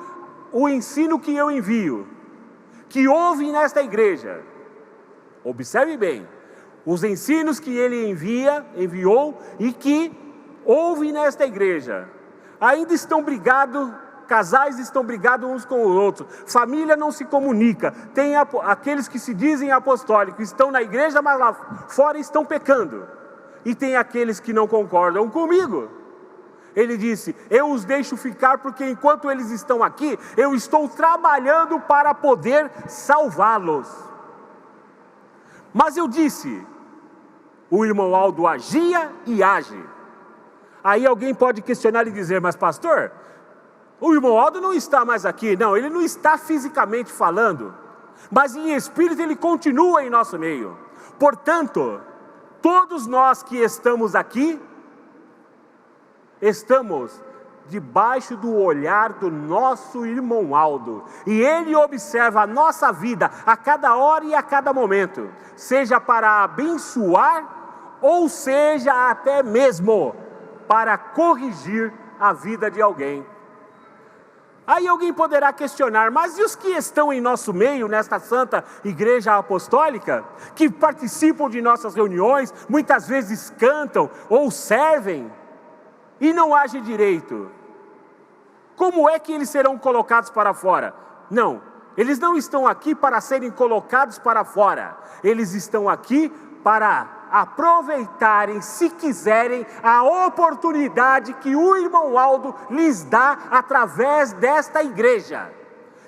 o ensino que eu envio, que houve nesta igreja, observe bem, os ensinos que ele enviou e que houve nesta igreja, ainda estão brigados, casais estão brigados uns com os outros, família não se comunica, tem aqueles que se dizem apostólicos, estão na igreja, mas lá fora estão pecando, e tem aqueles que não concordam comigo. Ele disse: eu os deixo ficar porque enquanto eles estão aqui, eu estou trabalhando para poder salvá-los. Mas eu disse, o irmão Aldo agia e age. Aí alguém pode questionar e dizer: mas pastor, o irmão Aldo não está mais aqui. Não, ele não está fisicamente falando, mas em espírito ele continua em nosso meio. Portanto, todos nós que estamos aqui, estamos debaixo do olhar do nosso irmão Aldo, e ele observa a nossa vida a cada hora e a cada momento, seja para abençoar, ou seja até mesmo para corrigir a vida de alguém. Aí alguém poderá questionar: mas e os que estão em nosso meio, nesta Santa Igreja Apostólica, que participam de nossas reuniões, muitas vezes cantam ou servem, e não agem direito? Como é que eles serão colocados para fora? Não, eles não estão aqui para serem colocados para fora, eles estão aqui para aproveitarem, se quiserem, a oportunidade que o irmão Aldo lhes dá através desta igreja,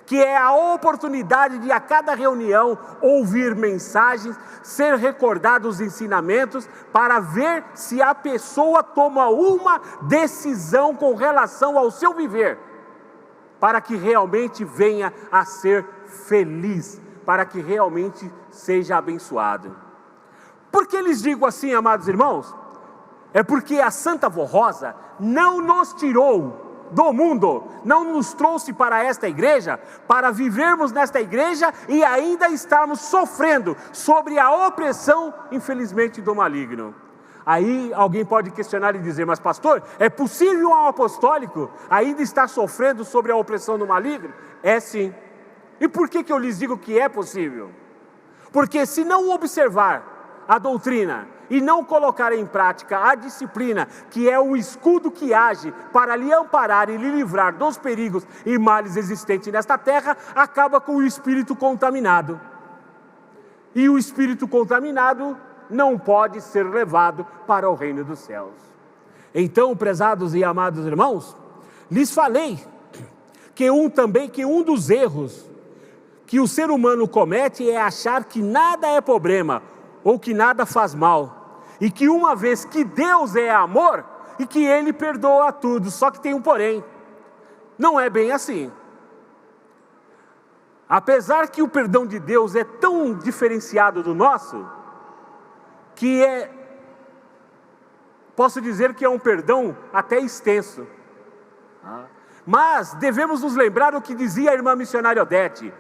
que é a oportunidade de a cada reunião ouvir mensagens, ser recordados os ensinamentos, para ver se a pessoa toma uma decisão com relação ao seu viver, para que realmente venha a ser feliz, para que realmente seja abençoado. Por que lhes digo assim, amados irmãos? É porque a Santa Vó Rosa não nos tirou do mundo, não nos trouxe para esta igreja, para vivermos nesta igreja e ainda estarmos sofrendo sobre a opressão, infelizmente, do maligno. Aí alguém pode questionar e dizer: mas pastor, é possível um apostólico ainda estar sofrendo sobre a opressão do maligno? É sim. E por que eu lhes digo que é possível? Porque se não observar a doutrina e não colocar em prática a disciplina, que é o escudo que age para lhe amparar e lhe livrar dos perigos e males existentes nesta terra, acaba com o espírito contaminado. E o espírito contaminado não pode ser levado para o reino dos céus. Então, prezados e amados irmãos, lhes falei que um dos erros que o ser humano comete é achar que nada é problema, ou que nada faz mal, e que uma vez que Deus é amor, e que Ele perdoa tudo. Só que tem um porém, não é bem assim. Apesar que o perdão de Deus é tão diferenciado do nosso, que posso dizer que é um perdão até extenso, mas devemos nos lembrar o que dizia a irmã missionária Odete: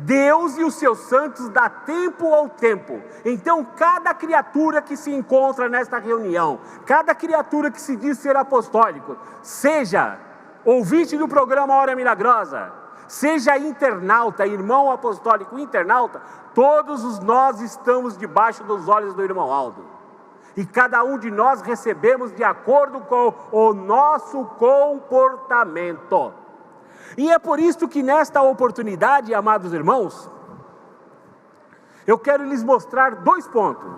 Deus e os seus santos dá tempo ao tempo. Então cada criatura que se encontra nesta reunião, cada criatura que se diz ser apostólico, seja ouvinte do programa Hora Milagrosa, seja internauta, irmão apostólico internauta, todos nós estamos debaixo dos olhos do irmão Aldo, e cada um de nós recebemos de acordo com o nosso comportamento. E é por isso que nesta oportunidade, amados irmãos, eu quero lhes mostrar 2 pontos.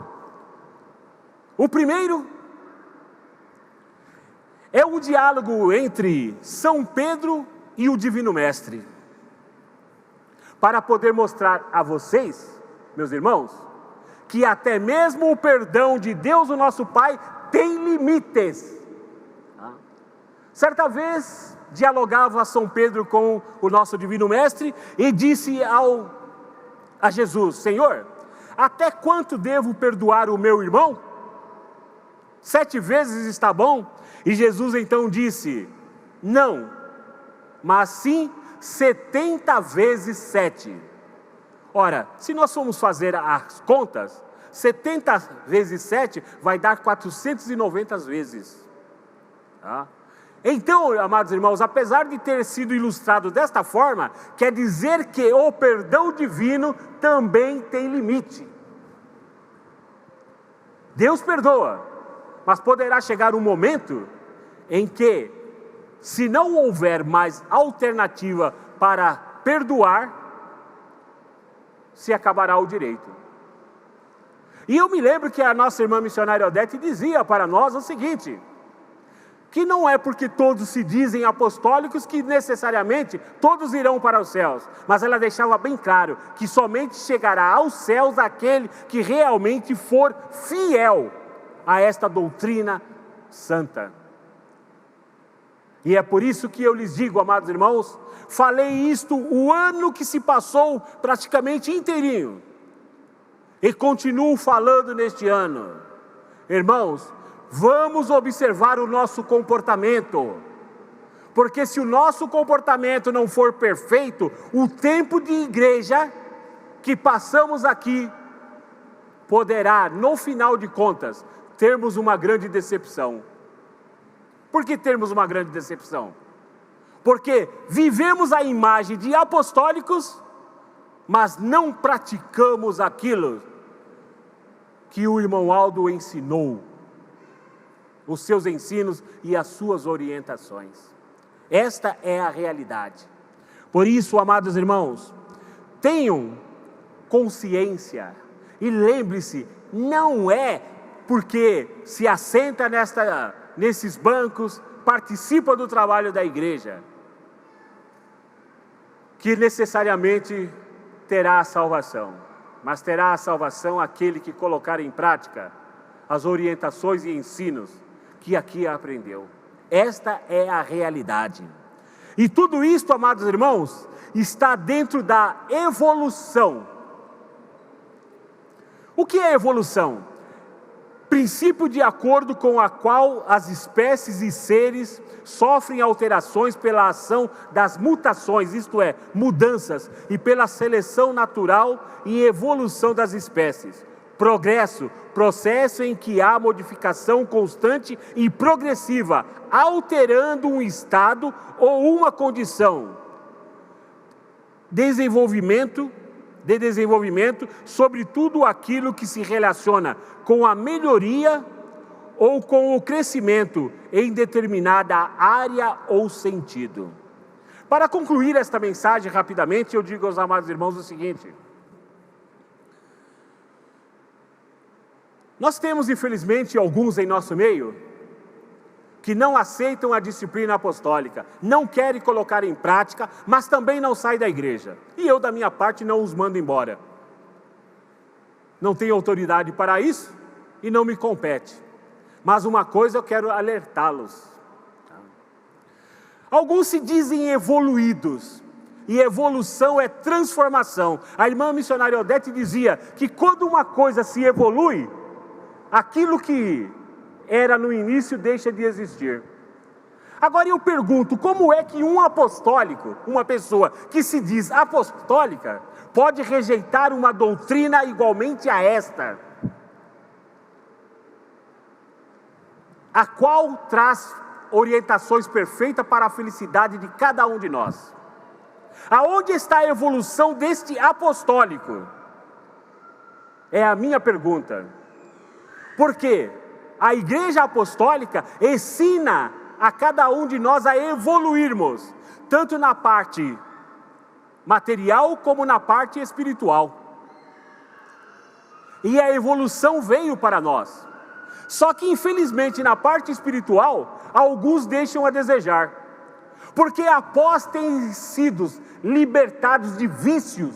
O primeiro é o diálogo entre São Pedro e o Divino Mestre, para poder mostrar a vocês, meus irmãos, que até mesmo o perdão de Deus, o nosso Pai, tem limites. Certa vez, dialogava São Pedro com o nosso Divino Mestre e disse a Jesus: Senhor, até quanto devo perdoar o meu irmão? 7 vezes está bom? E Jesus então disse: não, mas sim 70 vezes 7. Ora, se nós formos fazer as contas, 70 vezes 7 vai dar 490 vezes. Tá? Então, amados irmãos, apesar de ter sido ilustrado desta forma, quer dizer que o perdão divino também tem limite. Deus perdoa, mas poderá chegar um momento em que, se não houver mais alternativa para perdoar, se acabará o direito. E eu me lembro que a nossa irmã missionária Odete dizia para nós o seguinte: que não é porque todos se dizem apostólicos que necessariamente todos irão para os céus, mas ela deixava bem claro que somente chegará aos céus aquele que realmente for fiel a esta doutrina santa. E é por isso que eu lhes digo, amados irmãos, falei isto o ano que se passou praticamente inteirinho, e continuo falando neste ano. Irmãos, vamos observar o nosso comportamento, porque se o nosso comportamento não for perfeito, o tempo de igreja que passamos aqui poderá, no final de contas, termos uma grande decepção. Por que termos uma grande decepção? Porque vivemos a imagem de apostólicos, mas não praticamos aquilo que o irmão Aldo ensinou, os seus ensinos e as suas orientações. Esta é a realidade. Por isso, amados irmãos, tenham consciência e lembre-se, não é porque se assenta nesses bancos, participa do trabalho da igreja, que necessariamente terá a salvação, mas terá a salvação aquele que colocar em prática as orientações e ensinos que aqui aprendeu. Esta é a realidade. E tudo isto, amados irmãos, está dentro da evolução. O que é evolução? Princípio de acordo com a qual as espécies e seres sofrem alterações pela ação das mutações, isto é, mudanças, e pela seleção natural e evolução das espécies. Progresso, processo em que há modificação constante e progressiva, alterando um estado ou uma condição. Desenvolvimento, sobre tudo aquilo que se relaciona com a melhoria ou com o crescimento em determinada área ou sentido. Para concluir esta mensagem rapidamente, eu digo aos amados irmãos o seguinte: nós temos, infelizmente, alguns em nosso meio que não aceitam a disciplina apostólica, não querem colocar em prática, mas também não saem da igreja. E eu, da minha parte, não os mando embora. Não tenho autoridade para isso e não me compete. Mas uma coisa eu quero alertá-los. Alguns se dizem evoluídos, e evolução é transformação. A irmã missionária Odete dizia que quando uma coisa se evolui, aquilo que era no início deixa de existir. Agora eu pergunto, como é que um apostólico, uma pessoa que se diz apostólica, pode rejeitar uma doutrina igualmente a esta, a qual traz orientações perfeitas para a felicidade de cada um de nós? Aonde está a evolução deste apostólico? É a minha pergunta. Porque a igreja apostólica ensina a cada um de nós a evoluirmos, tanto na parte material como na parte espiritual. E a evolução veio para nós. Só que, infelizmente, na parte espiritual, alguns deixam a desejar. Porque após terem sido libertados de vícios,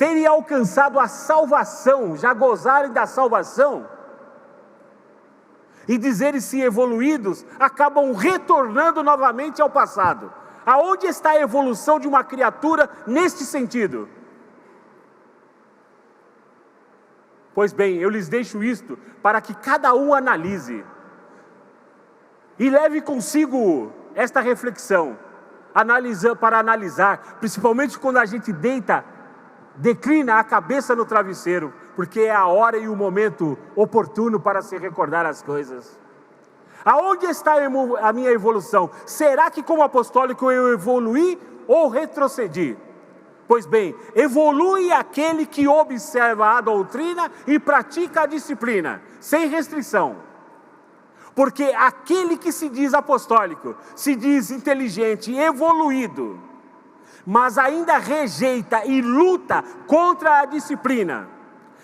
terem alcançado a salvação, já gozarem da salvação, e dizerem-se evoluídos, acabam retornando novamente ao passado. Aonde está a evolução de uma criatura neste sentido? Pois bem, eu lhes deixo isto para que cada um analise e leve consigo esta reflexão, para analisar, principalmente quando a gente declina a cabeça no travesseiro, porque é a hora e o momento oportuno para se recordar as coisas. Aonde está a minha evolução? Será que como apostólico eu evoluí ou retrocedi? Pois bem, evolui aquele que observa a doutrina e pratica a disciplina, sem restrição. Porque aquele que se diz apostólico, se diz inteligente, evoluído, mas ainda rejeita e luta contra a disciplina,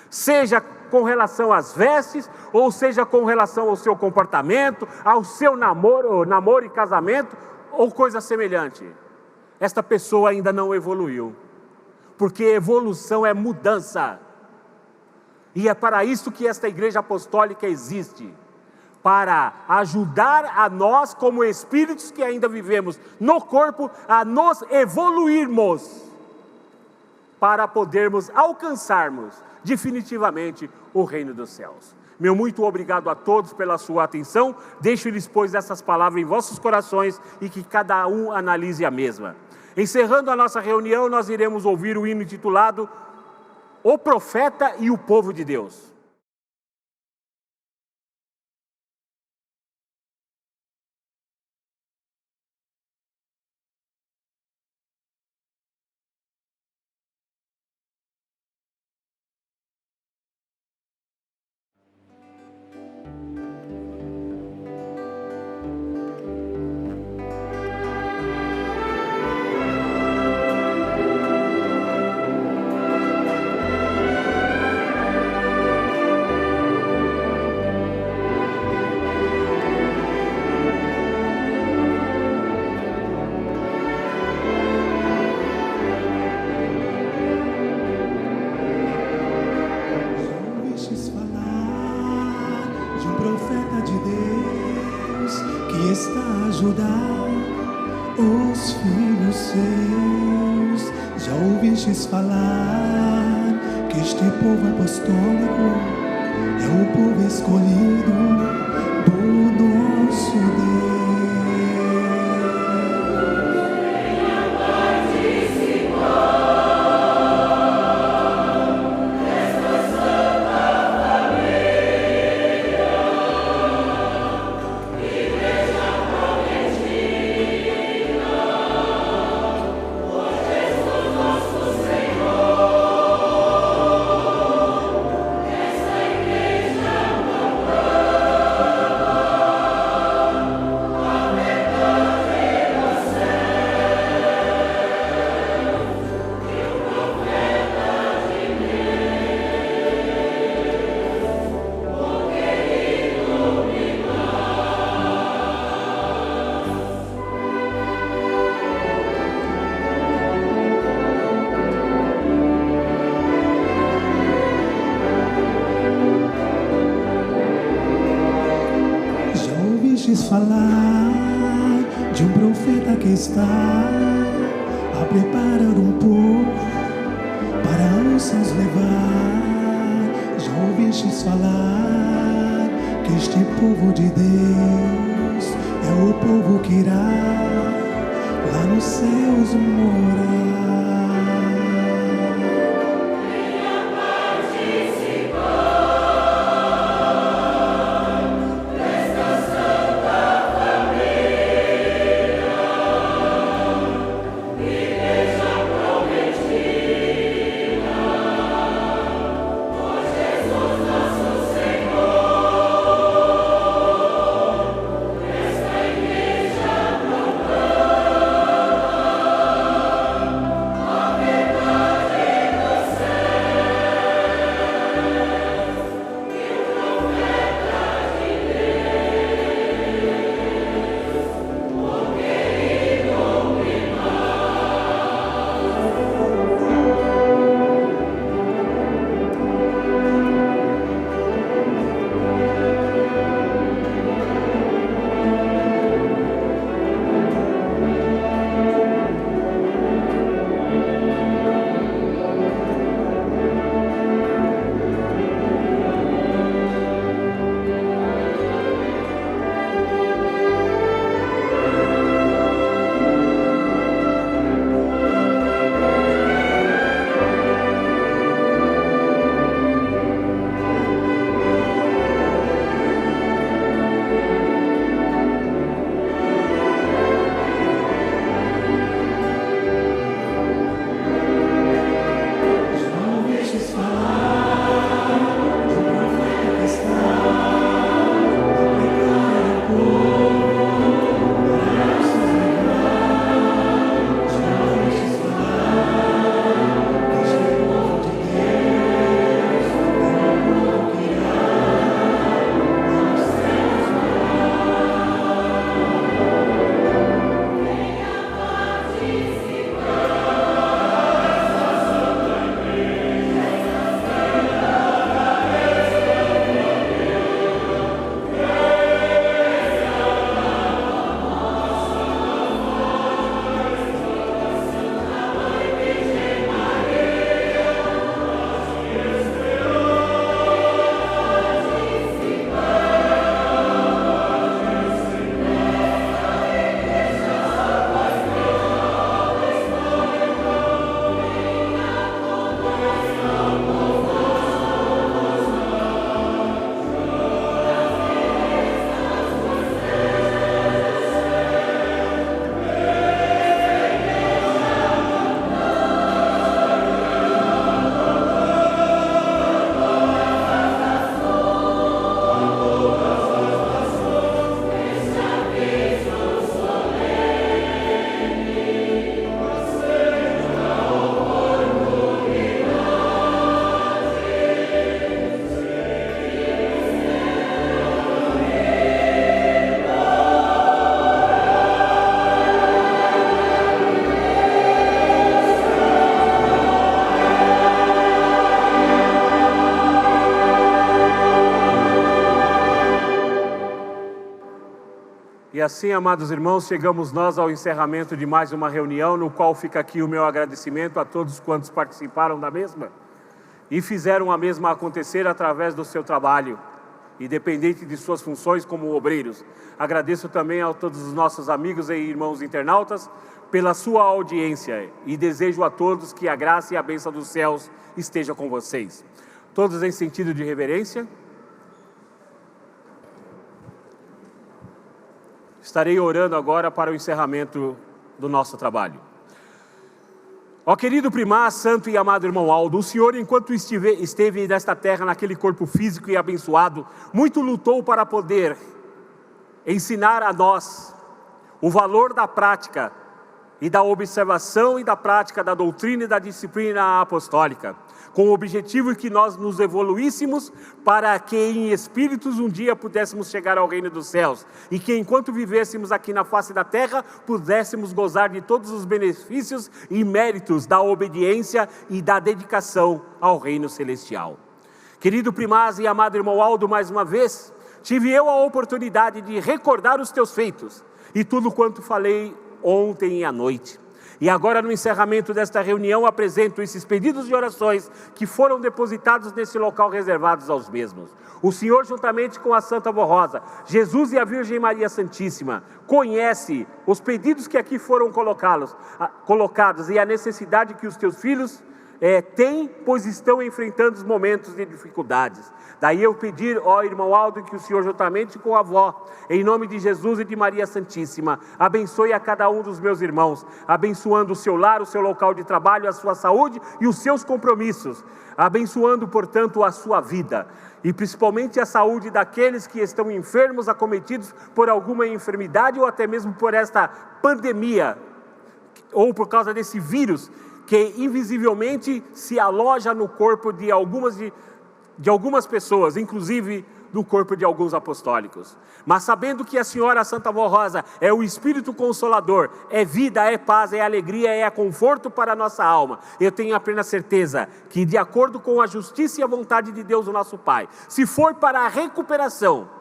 seja com relação às vestes, ou seja com relação ao seu comportamento, ao seu namoro e casamento, ou coisa semelhante. Esta pessoa ainda não evoluiu, porque evolução é mudança, e é para isso que esta igreja apostólica existe, para ajudar a nós como espíritos que ainda vivemos no corpo, a nos evoluirmos, para podermos alcançarmos definitivamente o reino dos céus. Meu muito obrigado a todos pela sua atenção, deixo-lhes pois essas palavras em vossos corações e que cada um analise a mesma. Encerrando a nossa reunião, nós iremos ouvir o hino intitulado O Profeta e o Povo de Deus. Falar que este povo apostólico é o povo escolhido do nosso Deus. Falar de um profeta que está a preparar um povo para os céus levar. Já ouvistes falar que este povo de Deus é o povo que irá lá nos céus morar. assim, amados irmãos, chegamos nós ao encerramento de mais uma reunião, no qual fica aqui o meu agradecimento a todos quantos participaram da mesma e fizeram a mesma acontecer através do seu trabalho, independente de suas funções como obreiros. Agradeço também a todos os nossos amigos e irmãos internautas pela sua audiência e desejo a todos que a graça e a bênção dos céus esteja com vocês. Todos em sentido de reverência. Estarei orando agora para o encerramento do nosso trabalho. Ó querido primaz, santo e amado irmão Aldo, o senhor, enquanto esteve nesta terra, naquele corpo físico e abençoado, muito lutou para poder ensinar a nós o valor da prática e da observação e da prática da doutrina e da disciplina apostólica, com o objetivo de que nós nos evoluíssemos para que em espíritos um dia pudéssemos chegar ao reino dos céus e que enquanto vivêssemos aqui na face da terra, pudéssemos gozar de todos os benefícios e méritos da obediência e da dedicação ao reino celestial. Querido primaz e amado irmão Aldo, mais uma vez, tive eu a oportunidade de recordar os teus feitos e tudo quanto falei ontem à noite. E agora, no encerramento desta reunião, apresento esses pedidos de orações que foram depositados nesse local reservados aos mesmos. O Senhor, juntamente com a Santa Vó Rosa, Jesus e a Virgem Maria Santíssima, conhece os pedidos que aqui foram colocados e a necessidade que os teus filhos têm, pois estão enfrentando os momentos de dificuldades. Daí eu pedir, ó irmão Aldo, que o Senhor, juntamente com a avó, em nome de Jesus e de Maria Santíssima, abençoe a cada um dos meus irmãos, abençoando o seu lar, o seu local de trabalho, a sua saúde e os seus compromissos, abençoando, portanto, a sua vida, e principalmente a saúde daqueles que estão enfermos, acometidos por alguma enfermidade ou até mesmo por esta pandemia, ou por causa desse vírus, que invisivelmente se aloja no corpo de algumas pessoas, inclusive no corpo de alguns apostólicos. Mas sabendo que a Senhora Santa Vó Rosa é o Espírito Consolador, é vida, é paz, é alegria, é conforto para a nossa alma, eu tenho a plena certeza que, de acordo com a justiça e a vontade de Deus, o nosso Pai, se for para a recuperação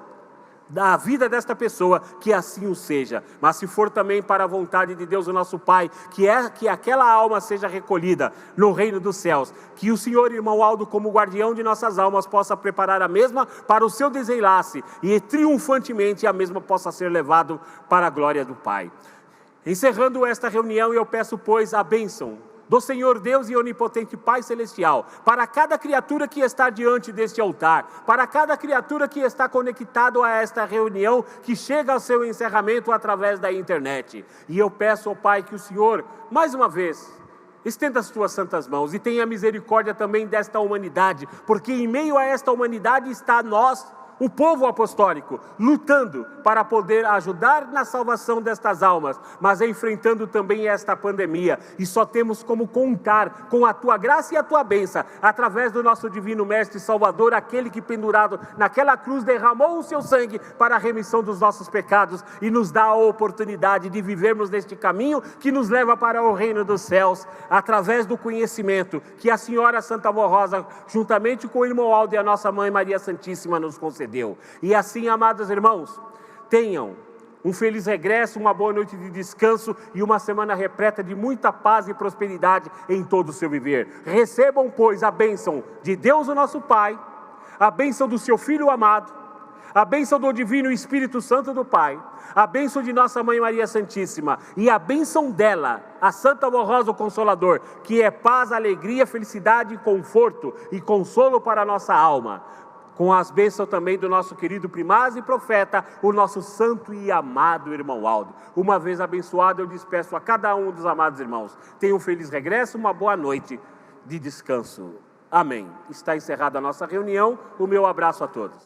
da vida desta pessoa, que assim o seja, mas se for também para a vontade de Deus, o nosso Pai, que aquela alma seja recolhida no reino dos céus, que o Senhor, irmão Aldo, como guardião de nossas almas, possa preparar a mesma para o seu desenlace e triunfantemente a mesma possa ser levado para a glória do Pai. Encerrando esta reunião, eu peço, pois, a bênção do Senhor Deus e onipotente Pai Celestial, para cada criatura que está diante deste altar, para cada criatura que está conectado a esta reunião, que chega ao seu encerramento através da internet. E eu peço ao Pai que o Senhor, mais uma vez, estenda as tuas santas mãos e tenha misericórdia também desta humanidade, porque em meio a esta humanidade está nós, o povo apostólico, lutando para poder ajudar na salvação destas almas, mas enfrentando também esta pandemia, e só temos como contar com a tua graça e a tua bênção, através do nosso divino Mestre Salvador, aquele que pendurado naquela cruz derramou o seu sangue para a remissão dos nossos pecados e nos dá a oportunidade de vivermos neste caminho que nos leva para o reino dos céus, através do conhecimento que a Senhora Santa Vó Rosa, juntamente com o irmão Aldo e a nossa Mãe Maria Santíssima, nos concedeu. E assim, amados irmãos, tenham um feliz regresso, uma boa noite de descanso e uma semana repleta de muita paz e prosperidade em todo o seu viver. Recebam, pois, a bênção de Deus, o nosso Pai, a bênção do seu Filho amado, a bênção do Divino Espírito Santo do Pai, a bênção de nossa Mãe Maria Santíssima e a bênção dela, a Santa Vó Rosa, o Consolador, que é paz, alegria, felicidade, conforto e consolo para a nossa alma. Com as bênçãos também do nosso querido primaz e profeta, o nosso santo e amado irmão Aldo. Uma vez abençoado, eu despeço a cada um dos amados irmãos. Tenham um feliz regresso, uma boa noite de descanso. Amém. Está encerrada a nossa reunião. O meu abraço a todos.